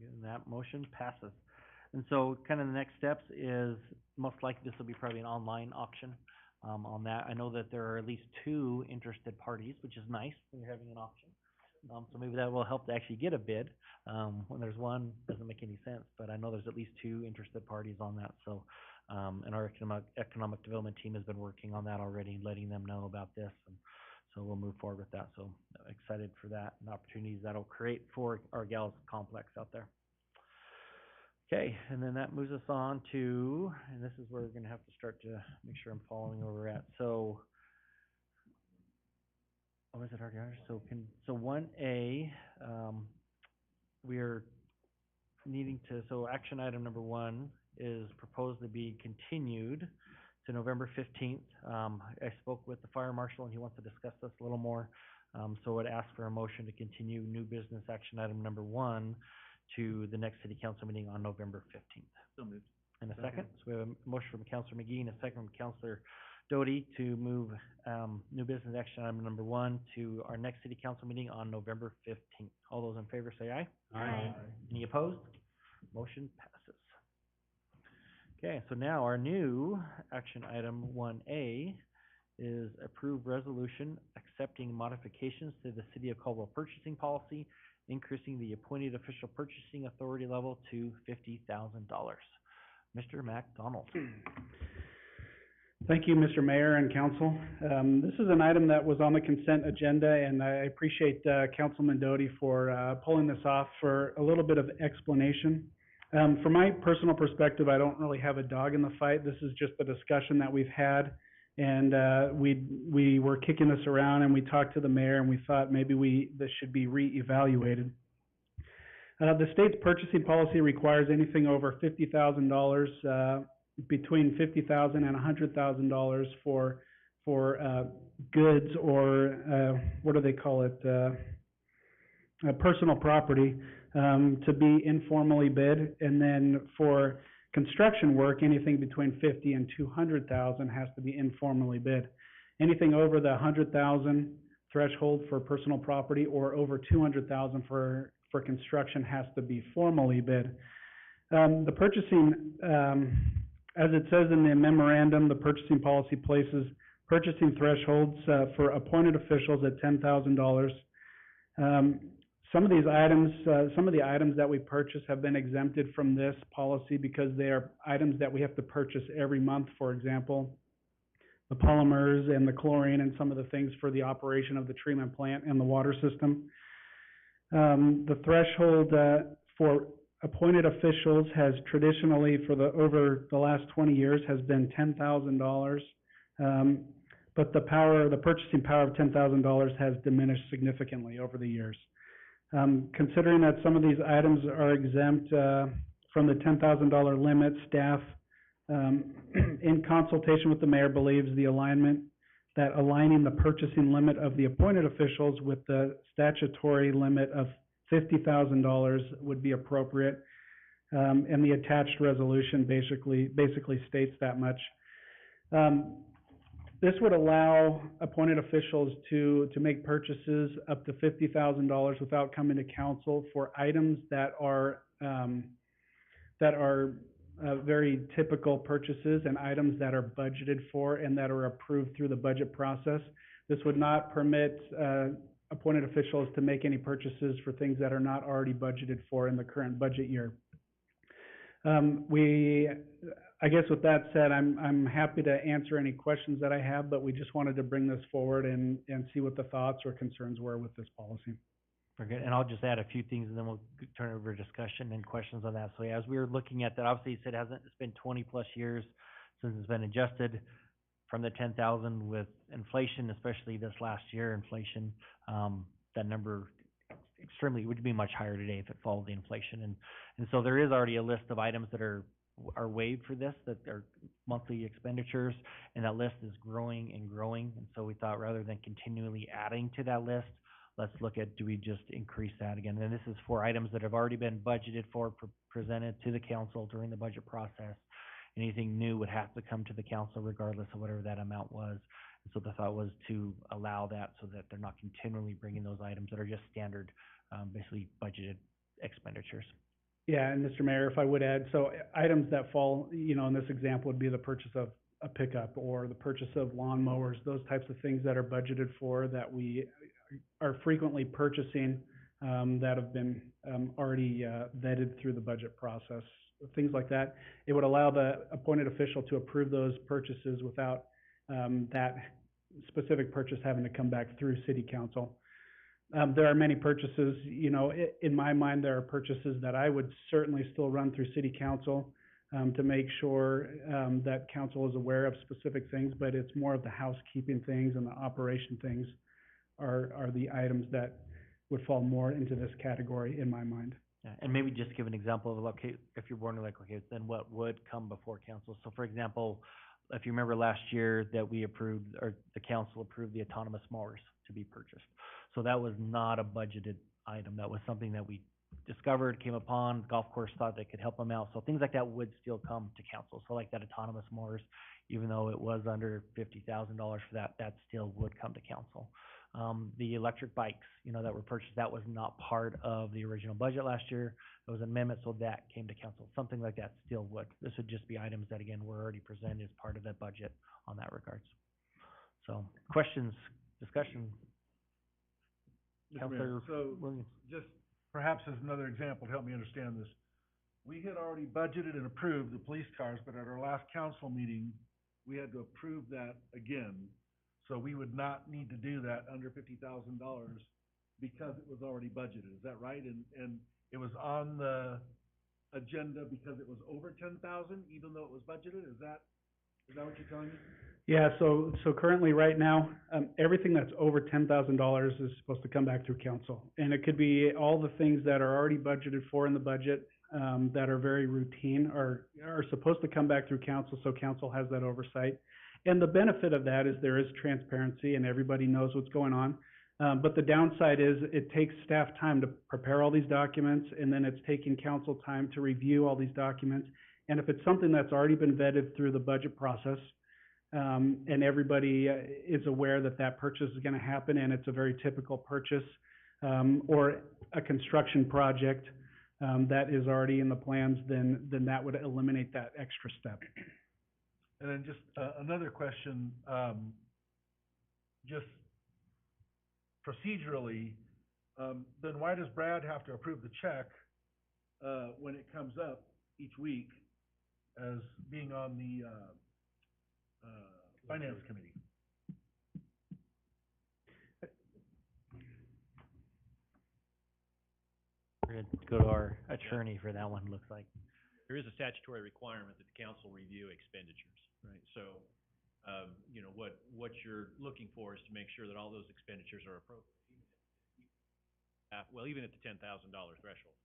And that motion passes. And so kind of the next steps is, most likely this will be probably an online auction, on that. I know that there are at least 2 interested parties, which is nice when you're having an auction. So maybe that will help to actually get a bid. When there's one, doesn't make any sense, but I know there's at least 2 interested parties on that. So, and our economic development team has been working on that already, letting them know about this. And so we'll move forward with that. So excited for that and opportunities that'll create for our Gals complex out there. Okay, and then that moves us on to, and this is where we're gonna have to start to make sure I'm following where we're at. So, what is it, our guys? So 1A, we are needing to, so action item number 1 is proposed to be continued to November 15th. I spoke with the fire marshal and he wants to discuss this a little more. So I'd ask for a motion to continue new business action item number 1 to the next city council meeting on November 15th. So moved. In a second, so we have a motion from Councilor McGee and a second from Councilor Doty to move, new business action item number 1 to our next city council meeting on November 15th. All those in favor say aye. Aye. Any opposed? Motion passes. Okay, so now our new action item 1A is approve resolution accepting modifications to the City of Caldwell purchasing policy, increasing the appointed official purchasing authority level to $50,000. Mr. McDonald. Thank you, Mr. Mayor and Council. This is an item that was on the consent agenda, and I appreciate Councilman Doty for pulling this off for a little bit of explanation. From my personal perspective, I don't really have a dog in the fight. This is just the discussion that we've had, and we were kicking this around, and we talked to the mayor, and we thought maybe this should be reevaluated. The state's purchasing policy requires anything over $50,000, between $50,000 and $100,000 for goods or what do they call it? Personal property to be informally bid, and then for construction work, anything between $50,000 and $200,000 has to be informally bid. Anything over the $100,000 threshold for personal property or over $200,000 for construction has to be formally bid. The purchasing, as it says in the memorandum, the purchasing policy places purchasing thresholds for appointed officials at $10,000. some of the items that we purchase have been exempted from this policy because they are items that we have to purchase every month. For example, the polymers and the chlorine and some of the things for the operation of the treatment plant and the water system. The threshold for appointed officials has traditionally, over the last 20 years, has been $10,000. But the purchasing power of $10,000 has diminished significantly over the years. Considering that some of these items are exempt from the $10,000 limit, staff, in consultation with the mayor, believes aligning the purchasing limit of the appointed officials with the statutory limit of $50,000 would be appropriate. And the attached resolution basically states that much. This would allow appointed officials to make purchases up to $50,000 without coming to council for items that are very typical purchases and items that are budgeted for and that are approved through the budget process. This would not permit appointed officials to make any purchases for things that are not already budgeted for in the current budget year. I guess with that said, I'm happy to answer any questions that I have, but we just wanted to bring this forward and see what the thoughts or concerns were with this policy. Very good. And I'll just add a few things and then we'll turn it over to discussion and questions on that. So yeah, as we were looking at that, obviously you said it's been 20 plus years since it's been adjusted from the 10,000 with inflation, especially this last year inflation. That number would be much higher today if it followed the inflation. And so there is already a list of items that are waived for this, that are monthly expenditures, and that list is growing and growing. And so we thought rather than continually adding to that list, let's look at, do we just increase that again? And this is for items that have already been budgeted for, presented to the council during the budget process. Anything new would have to come to the council regardless of whatever that amount was. And so the thought was to allow that so that they're not continually bringing those items that are just standard, basically budgeted expenditures. Yeah, and Mr. Mayor, if I would add, so items that fall, in this example would be the purchase of a pickup or the purchase of lawn mowers, those types of things that are budgeted for that we are frequently purchasing, that have been already vetted through the budget process, things like that. It would allow the appointed official to approve those purchases without that specific purchase having to come back through city council. There are many purchases, in my mind, there are purchases that I would certainly still run through city council to make sure that council is aware of specific things, but it's more of the housekeeping things and the operation things are the items that would fall more into this category in my mind. Yeah, and maybe just give an example of, okay, if you're wondering like, okay, then what would come before council? So for example, if you remember last year that we approved, or the council approved the autonomous mowers to be purchased. So that was not a budgeted item. That was something that we discovered, came upon, the golf course thought they could help them out. So things like that would still come to council. So like that autonomous mowers, even though it was under $50,000 for that, that still would come to council. The electric bikes, that were purchased, that was not part of the original budget last year. It was an amendment, so that came to council. Something like that still would. This would just be items that, again, were already presented as part of that budget on that regards. So, questions, discussion? Councilor Williams. Just perhaps as another example to help me understand this, we had already budgeted and approved the police cars, but at our last council meeting, we had to approve that again. So we would not need to do that under $50,000 because it was already budgeted. Is that right? And it was on the agenda because it was over 10,000, even though it was budgeted? Is that what you're telling me? Yeah, so currently right now, everything that's over $10,000 is supposed to come back through council. And it could be all the things that are already budgeted for in the budget, that are very routine, are supposed to come back through council, so council has that oversight. And the benefit of that is there is transparency and everybody knows what's going on. But the downside is it takes staff time to prepare all these documents, and then it's taking council time to review all these documents. And if it's something that's already been vetted through the budget process, and everybody is aware that that purchase is going to happen, and it's a very typical purchase, or a construction project that is already in the plans, then that would eliminate that extra step. And then just another question, just procedurally, then why does Brad have to approve the check, when it comes up each week as being on the, finance committee? We're gonna go to our attorney for that one, looks like. There is a statutory requirement that the council review expenditures, right? So, you know, what you're looking for is to make sure that all those expenditures are appropriate. Well, even at the $10,000 threshold,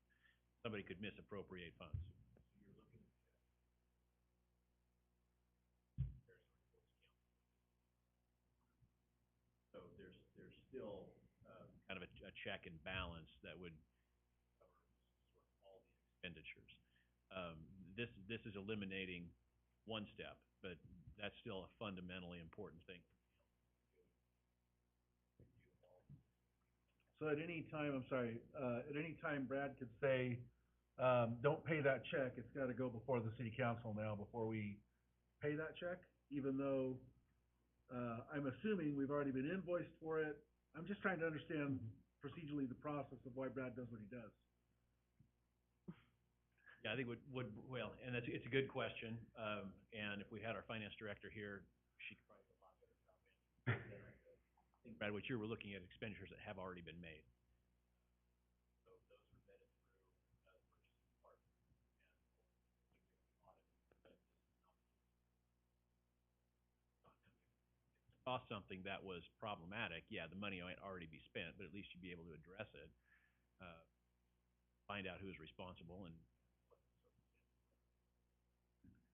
somebody could misappropriate funds. So there's still, kind of a check and balance that would cover sort of all the expenditures. This is eliminating one step, but that's still a fundamentally important thing. So at any time, at any time Brad could say, don't pay that check, it's gotta go before the city council now before we pay that check, even though, I'm assuming we've already been invoiced for it. I'm just trying to understand procedurally the process of why Brad does what he does. Yeah, I think well, and it's a good question, and if we had our finance director here, she could probably do a lot better job answering. I think, Brad, what you were looking at expenditures that have already been made. So those are vetted through, the purchasing department and saw something that was problematic, yeah, the money might already be spent, but at least you'd be able to address it, find out who's responsible and.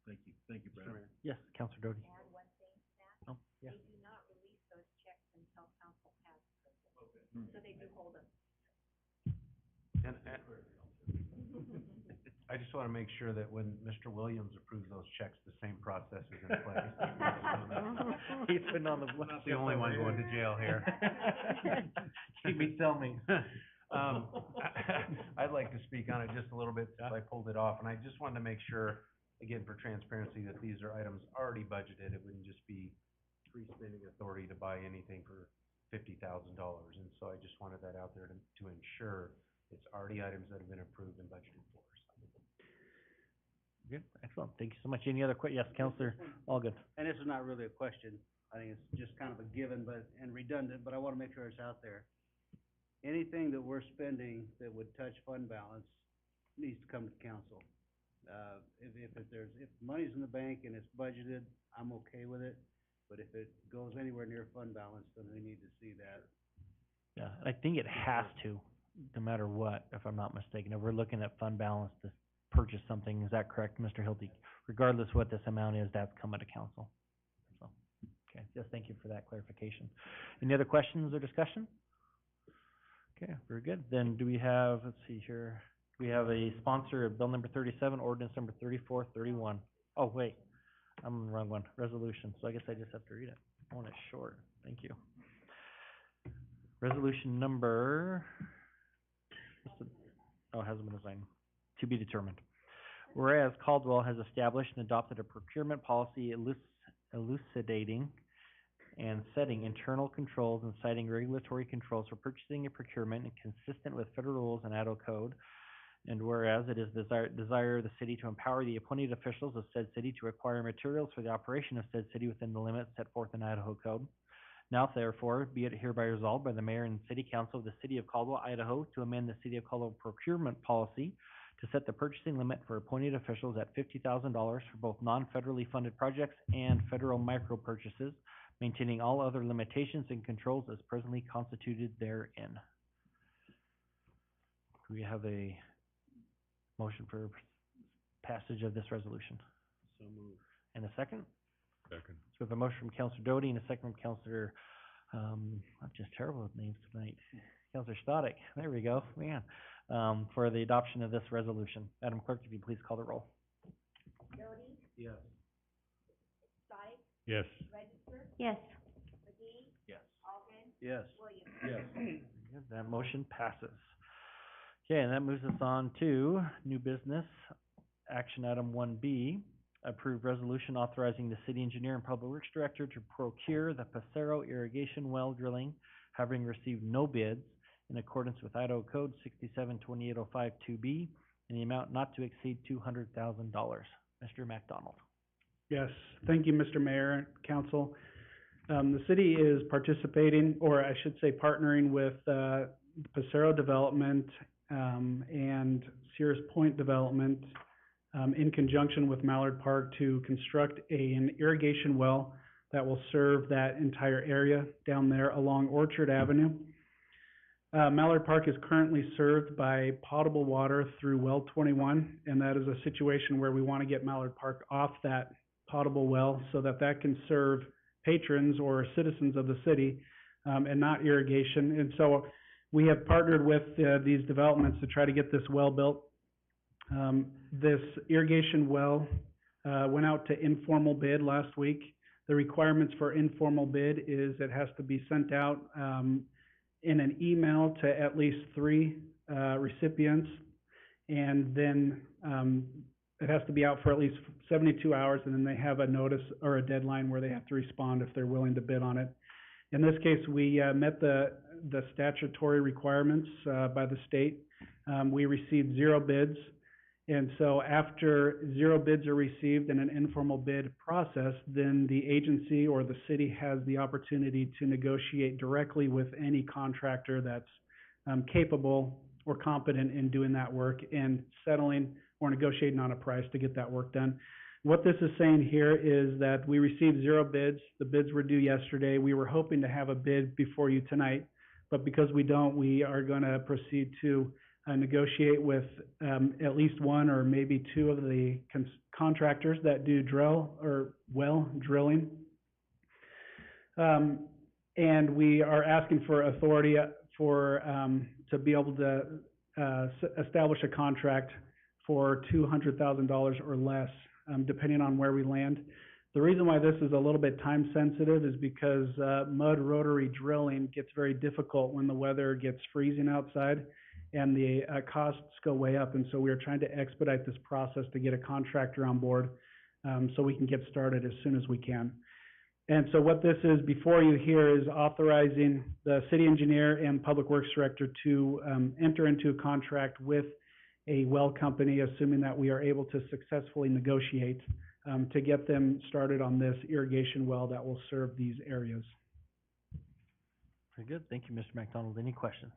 Thank you, Brad. Yes, Counselor Doty. Add one thing to that. Oh, yeah. They do not release those checks until council has approval. So they do hold them. And I just wanna make sure that when Mr. Williams approves those checks, the same process is in place. He's putting on the. Not the only one going to jail here. Keep me, tell me. I'd like to speak on it just a little bit since I pulled it off, and I just wanted to make sure, again, for transparency, that these are items already budgeted. It wouldn't just be free spending authority to buy anything for $50,000. And so I just wanted that out there to ensure it's already items that have been approved and budgeted for. Good, excellent. Thank you so much. Any other yes, Counselor, all good. And this is not really a question, I think it's just kind of a given, and redundant, but I wanna make sure it's out there. Anything that we're spending that would touch fund balance needs to come to council. If money's in the bank and it's budgeted, I'm okay with it, but if it goes anywhere near fund balance, then we need to see that. Yeah, I think it has to, no matter what, if I'm not mistaken. If we're looking at fund balance to purchase something, is that correct, Mr. Hilty? Regardless what this amount is, that's coming to council. So, okay, yes, thank you for that clarification. Any other questions or discussion? Okay, very good. Then do we have, let's see here, we have a sponsor of bill number 37, ordinance number 3431. Oh, wait, I'm on the wrong one, resolution, so I guess I just have to read it. I want it short, thank you. Resolution number, hasn't been assigned, to be determined. Whereas Caldwell has established and adopted a procurement policy elucidating and setting internal controls and citing regulatory controls for purchasing and procurement and consistent with federal rules and Idaho code. And whereas it is desire of the city to empower the appointed officials of said city to acquire materials for the operation of said city within the limits set forth in Idaho code. Now therefore, be it hereby resolved by the mayor and city council of the city of Caldwell, Idaho, to amend the city of Caldwell procurement policy to set the purchasing limit for appointed officials at $50,000 for both non-federally funded projects and federal micro purchases, maintaining all other limitations and controls as presently constituted therein. Do we have a motion for passage of this resolution? So moved. And a second? Second. So we have a motion from Councilor Doty and a second from Councilor, I'm just terrible with names tonight. Councilor Stoddick, there we go, man, for the adoption of this resolution. Madam Clerk, if you please call the roll. Doty, Yes. Sonic, Yes. Register, Yes. McGee, Yes. Alden, Yes. Williams. Yes. Good, that motion passes. Okay, and that moves us on to new business, action item 1B, approved resolution authorizing the city engineer and public works director to procure the Passero irrigation well drilling, having received no bids, in accordance with Idaho Code 672805-2B in the amount not to exceed $200,000. Mr. McDonald. Yes, thank you, Mr. Mayor and Council. The city is participating, or I should say partnering with, Passero Development, and Sears Point Development, in conjunction with Mallard Park to construct an irrigation well that will serve that entire area down there along Orchard Avenue. Mallard Park is currently served by potable water through well 21, and that is a situation where we want to get Mallard Park off that potable well so that that can serve patrons or citizens of the city, and not irrigation. And so we have partnered with these developments to try to get this well built. This irrigation well went out to informal bid last week. The requirements for informal bid is it has to be sent out in an email to at least 3 recipients, and then it has to be out for at least 72 hours, and then they have a notice or a deadline where they have to respond if they're willing to bid on it. In this case, we met the statutory requirements by the state. We received 0 bids, and so after 0 bids are received in an informal bid process, then the agency or the city has the opportunity to negotiate directly with any contractor that's capable or competent in doing that work and settling or negotiating on a price to get that work done. What this is saying here is that we received 0 bids. The bids were due yesterday. We were hoping to have a bid before you tonight, but because we don't, we are going to proceed to negotiate with at least 1 or maybe 2 of the contractors that do drill or well drilling. And we are asking for authority for to be able to establish a contract for $200,000 or less, depending on where we land. The reason why this is a little bit time sensitive is because mud rotary drilling gets very difficult when the weather gets freezing outside, and the costs go way up. And so we are trying to expedite this process to get a contractor on board, so we can get started as soon as we can. And so what this is before you here is authorizing the city engineer and public works director to enter into a contract with a well company, assuming that we are able to successfully negotiate to get them started on this irrigation well that will serve these areas. Very good. Thank you, Mr. McDonald. Any questions?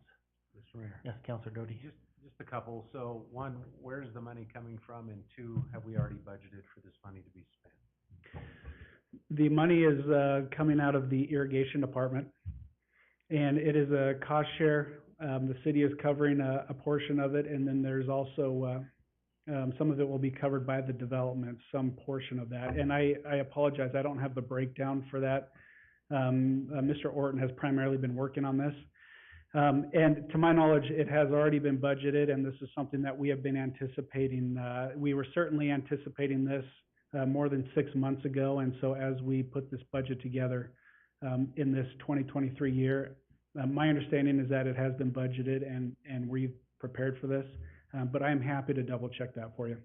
Mr. Mayor. Yes, Councilor Doty. Just a couple. So 1, where's the money coming from? And 2, have we already budgeted for this money to be spent? The money is coming out of the irrigation department, and it is a cost share. The city is covering a portion of it, and then there's also some of it will be covered by the development, some portion of that. And I apologize, I don't have the breakdown for that. Mr. Orton has primarily been working on this. And to my knowledge, it has already been budgeted, and this is something that we have been anticipating. We were certainly anticipating this more than 6 months ago, and so as we put this budget together in this 2023 year, my understanding is that it has been budgeted and we've prepared for this, but I'm happy to double check that for you.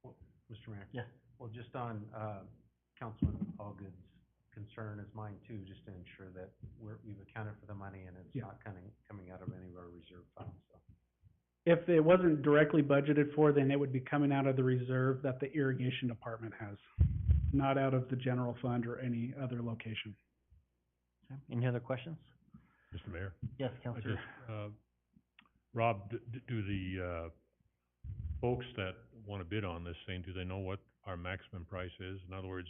Well, Mr. Mayor? Yes. Well, just on Councilman Allgood's concern is mine too, just to ensure that we've accounted for the money and it's not coming out of any of our reserve funds, so. If it wasn't directly budgeted for, then it would be coming out of the reserve that the irrigation department has, not out of the general fund or any other location. Okay. Any other questions? Mr. Mayor? Yes, Councilor. Rob, do the folks that want to bid on this thing, do they know what our maximum price is? In other words,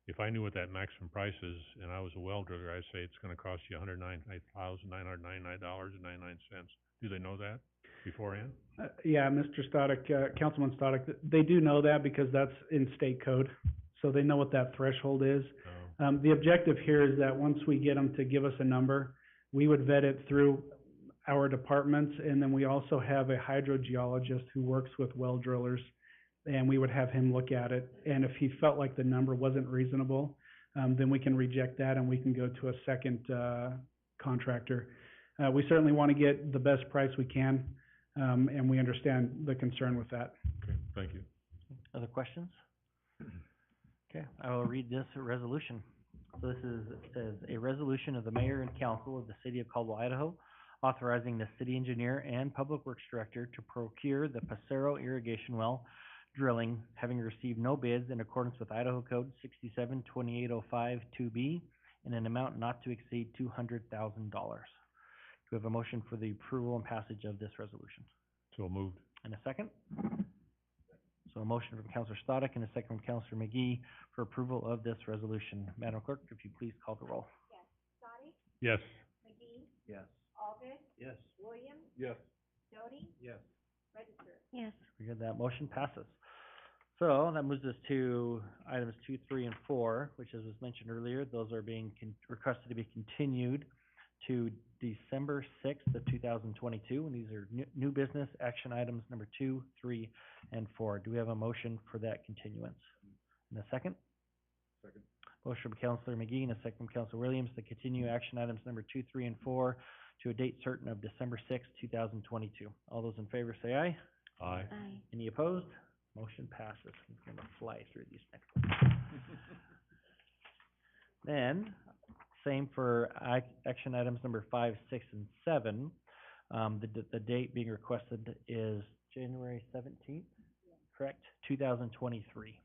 if I knew what that maximum price is and I was a well driller, I'd say it's going to cost you $109,999.99. Do they know that beforehand? Yeah, Mr. Stoddard, Councilman Stoddard, they do know that because that's in state code, so they know what that threshold is. Oh. The objective here is that once we get them to give us a number, we would vet it through our departments, and then we also have a hydrogeologist who works with well drillers, and we would have him look at it. And if he felt like the number wasn't reasonable, then we can reject that and we can go to a second contractor. We certainly want to get the best price we can, and we understand the concern with that. Okay, thank you. Other questions? Okay, I will read this resolution. So this is a resolution of the mayor and council of the city of Caldwell, Idaho, authorizing the city engineer and public works director to procure the Pasero irrigation well drilling, having received no bids in accordance with Idaho Code 67-2805-2B in an amount not to exceed $200,000. Do we have a motion for the approval and passage of this resolution? So moved. And a second? So a motion from Counselor Stoddard and a second from Counselor McGee for approval of this resolution. Madam Clerk, if you please call the roll. Yes. Yes. Yes. Yes. Yes. Yes. Very good, that motion passes. So that moves us to items 2, 3, and 4, which as was mentioned earlier, those are being requested to be continued to December 6th of 2022, and these are new business action items number 2, 3, and 4. Do we have a motion for that continuance? And a second? Second. Motion from Counselor McGee and a second from Counselor Williams to continue action items number 2, 3, and 4 to a date certain of December 6th, 2022. All those in favor say aye. Aye. Aye. Any opposed? Motion passes. I'm gonna fly through these next ones. Then, same for action items number 5, 6, and 7. The date being requested is January 17th, correct? 2023.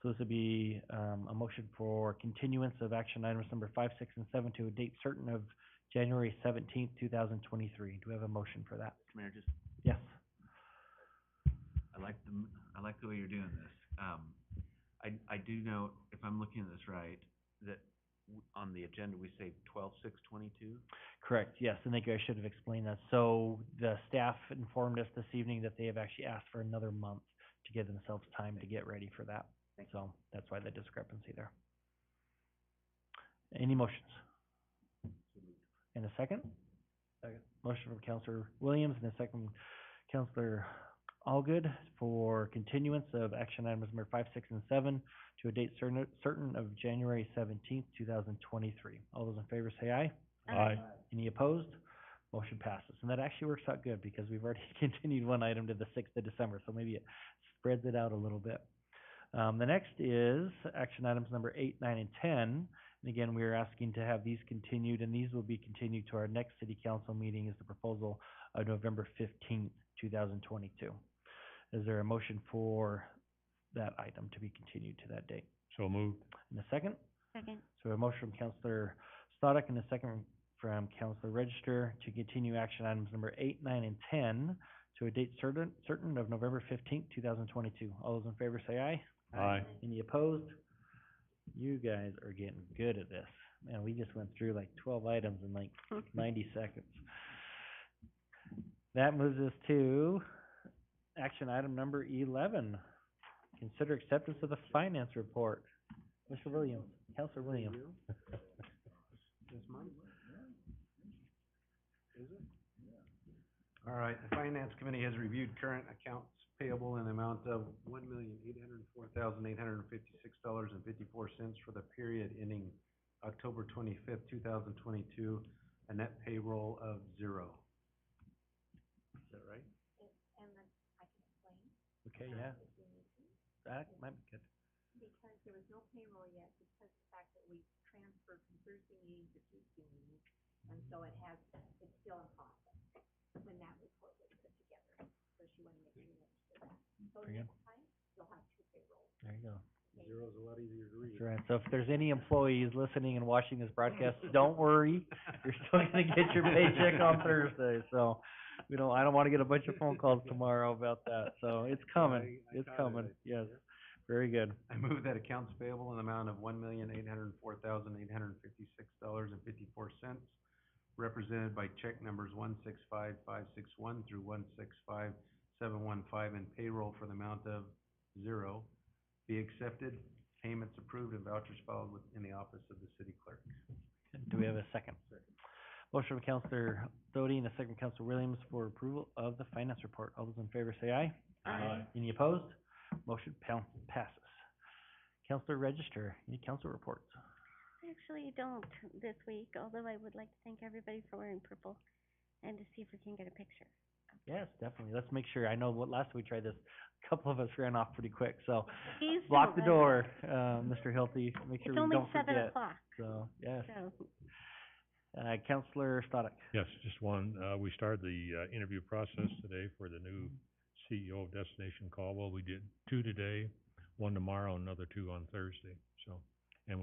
So this would be a motion for continuance of action items number 5, 6, and 7 to a date certain of January 17th, 2023. Do we have a motion for that? Mayor, just, Yes. I like the way you're doing this. I do know, if I'm looking at this right, that on the agenda, we say 12/6/22? Correct, yes, and I think I should have explained that. So the staff informed us this evening that they have actually asked for another month to give themselves time to get ready for that. So that's why the discrepancy there. Any motions? And a second? Second. Motion from Counselor Williams and a second from Counselor Allgood for continuance of action items number 5, 6, and 7 to a date certain of January 17th, 2023. All those in favor say aye. Aye. Any opposed? Motion passes. And that actually works out good because we've already continued one item to the 6th of December, so maybe it spreads it out a little bit. The next is action items number 8, 9, and 10. And again, we are asking to have these continued, and these will be continued to our next city council meeting is the proposal of November 15th, 2022. Is there a motion for that item to be continued to that date? So moved. And a second? Second. So a motion from Counselor Stoddard and a second from Counselor Register to continue action items number 8, 9, and 10 to a date certain of November 15th, 2022. All those in favor say aye. Aye. Any opposed? You guys are getting good at this. Man, we just went through like 12 items in like 90 seconds. That moves us to action item number 11. Consider acceptance of the finance report. Mr. Williams, Counselor Williams. Is mine? Is it? All right, the Finance Committee has reviewed current accounts payable in the amount of $1,804,856.54 for the period ending October 25th, 2022, a net payroll of 0. Is that right? Okay, yeah. That might be good. Because there was no payroll yet, because the fact that we transferred from Thursday meetings to Tuesday meetings, and so it's still in process, when that report was put together. So she wanted to make sure you understood that. So Very good. next time, you'll have 2 payrolls. There you go. Zero's a lot easier to read. That's right. So if there's any employees listening and watching this broadcast, don't worry. You're still gonna get your paycheck on Thursday. So I don't wanna get a bunch of phone calls tomorrow about that. So it's coming. It's coming. Yes. Very good. I move that accounts payable in the amount of $1,804,856.54, represented by check numbers 165561 through 165715, and payroll for the amount of 0, be accepted, payments approved, and vouchers filed in the office of the city clerk. Do we have a second? Motion from Counselor Doty and a second from Counselor Williams for approval of the finance report. All those in favor say aye. Aye. Any opposed? Motion passes. Counselor Register, any council reports? I actually don't this week, although I would like to thank everybody for wearing purple and to see if we can get a picture. Yes, definitely. Let's make sure. I know last time we tried this, a couple of us ran off pretty quick, so Please lock don't the run door, Mr. Hilty. Make sure It's we only don't 7 forget. o'clock. So, yes. So, Counselor Stoddard. Yes, just one. We started the interview process today for the new CEO of Destination Caldwell. We did 2 today, 1 tomorrow, another 2 on Thursday. So, and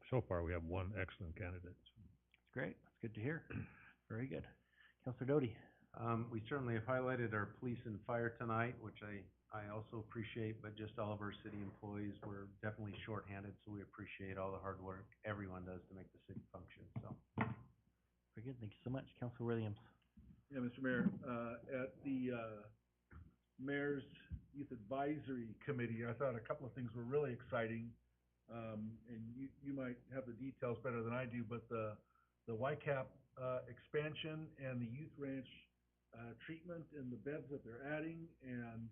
so far, we have 1 excellent candidate. That's great. That's good to hear. Very good. Counselor Doty. We certainly have highlighted our police and fire tonight, which I also appreciate, but just all of our city employees were definitely shorthanded, so we appreciate all the hard work everyone does to make the city function, so. Very good. Thank you so much. Counselor Williams. Yeah, Mr. Mayor, at the, Mayor's Youth Advisory Committee, I thought a couple of things were really exciting. And you might have the details better than I do, but the YCAP, expansion and the youth ranch, treatment and the beds that they're adding and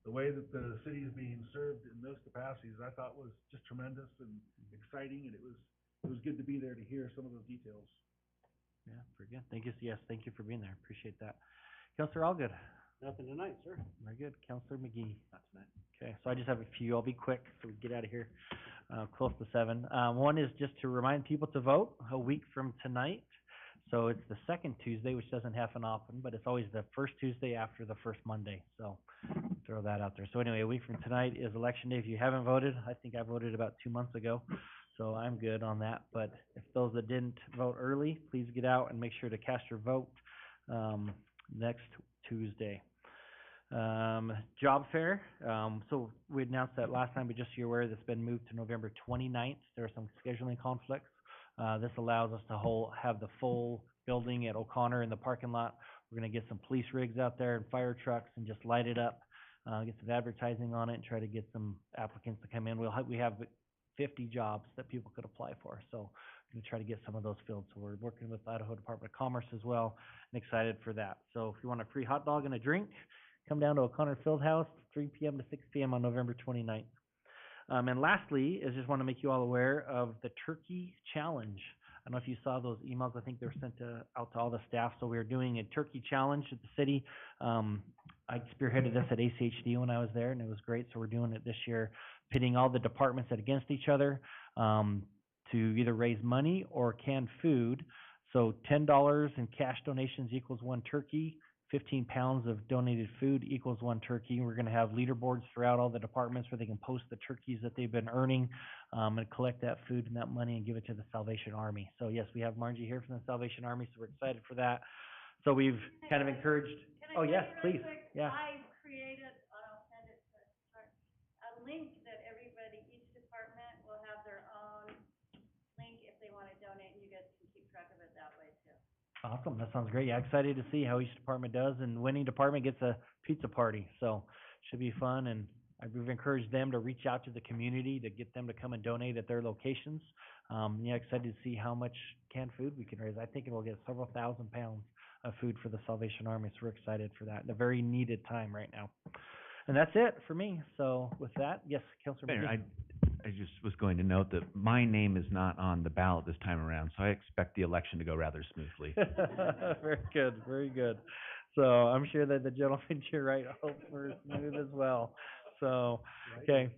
the way that the city is being served in those capacities, I thought was just tremendous and exciting, and it was good to be there to hear some of those details. Yeah, very good. Thank you. Yes, thank you for being there. Appreciate that. Counselor Allgood. Nothing tonight, sir. Very good. Counselor McGee. Not tonight. Okay, so I just have a few. I'll be quick so we get out of here, close to 7. One is just to remind people to vote a week from tonight. So it's the second Tuesday, which doesn't happen often, but it's always the first Tuesday after the first Monday. So throw that out there. So anyway, a week from tonight is election day. If you haven't voted, I think I voted about 2 months ago, so I'm good on that. But if those that didn't vote early, please get out and make sure to cast your vote next Tuesday. Job fair. So we announced that last time, but just so you're aware, that's been moved to November 29th. There are some scheduling conflicts. This allows us to have the full building at O'Connor in the parking lot. We're gonna get some police rigs out there and fire trucks and just light it up, get some advertising on it and try to get some applicants to come in. We have 50 jobs that people could apply for, so we're gonna try to get some of those filled. So we're working with Idaho Department of Commerce as well and excited for that. So if you want a free hot dog and a drink, come down to O'Connor Fieldhouse, 3 p.m. to 6 p.m. on November 29th. And lastly, I just want to make you all aware of the Turkey Challenge. I don't know if you saw those emails. I think they were sent out to all the staff. So we are doing a Turkey Challenge at the city. I spearheaded this at ACHD when I was there, and it was great. So we're doing it this year, pitting all the departments against each other to either raise money or canned food. So $10 in cash donations equals 1 turkey. 15 pounds of donated food equals 1 turkey. We're going to have leaderboards throughout all the departments where they can post the turkeys that they've been earning and collect that food and that money and give it to the Salvation Army. So yes, we have Margie here from the Salvation Army, so we're excited for that. So we've kind of encouraged. Oh yes, please. Yeah. I created, I'll send it to, a link that everybody, each department will have their own link if they want to donate, and you guys can keep track of it that way too. Awesome. That sounds great. Yeah, excited to see how each department does, and winning department gets a pizza party. So should be fun, and we've encouraged them to reach out to the community to get them to come and donate at their locations. Yeah, excited to see how much canned food we can raise. I think it will get several thousand pounds of food for the Salvation Army, so we're excited for that. A very needed time right now. And that's it for me. So with that, yes, Councilor Mayor, McGee. I just was going to note that my name is not on the ballot this time around, so I expect the election to go rather smoothly. Very good, very good. So I'm sure that the gentleman to your right hopes for smooth as well. So, okay,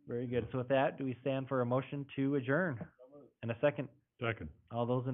very good. So with that, do we stand for a motion to adjourn? And a second? Second. All those in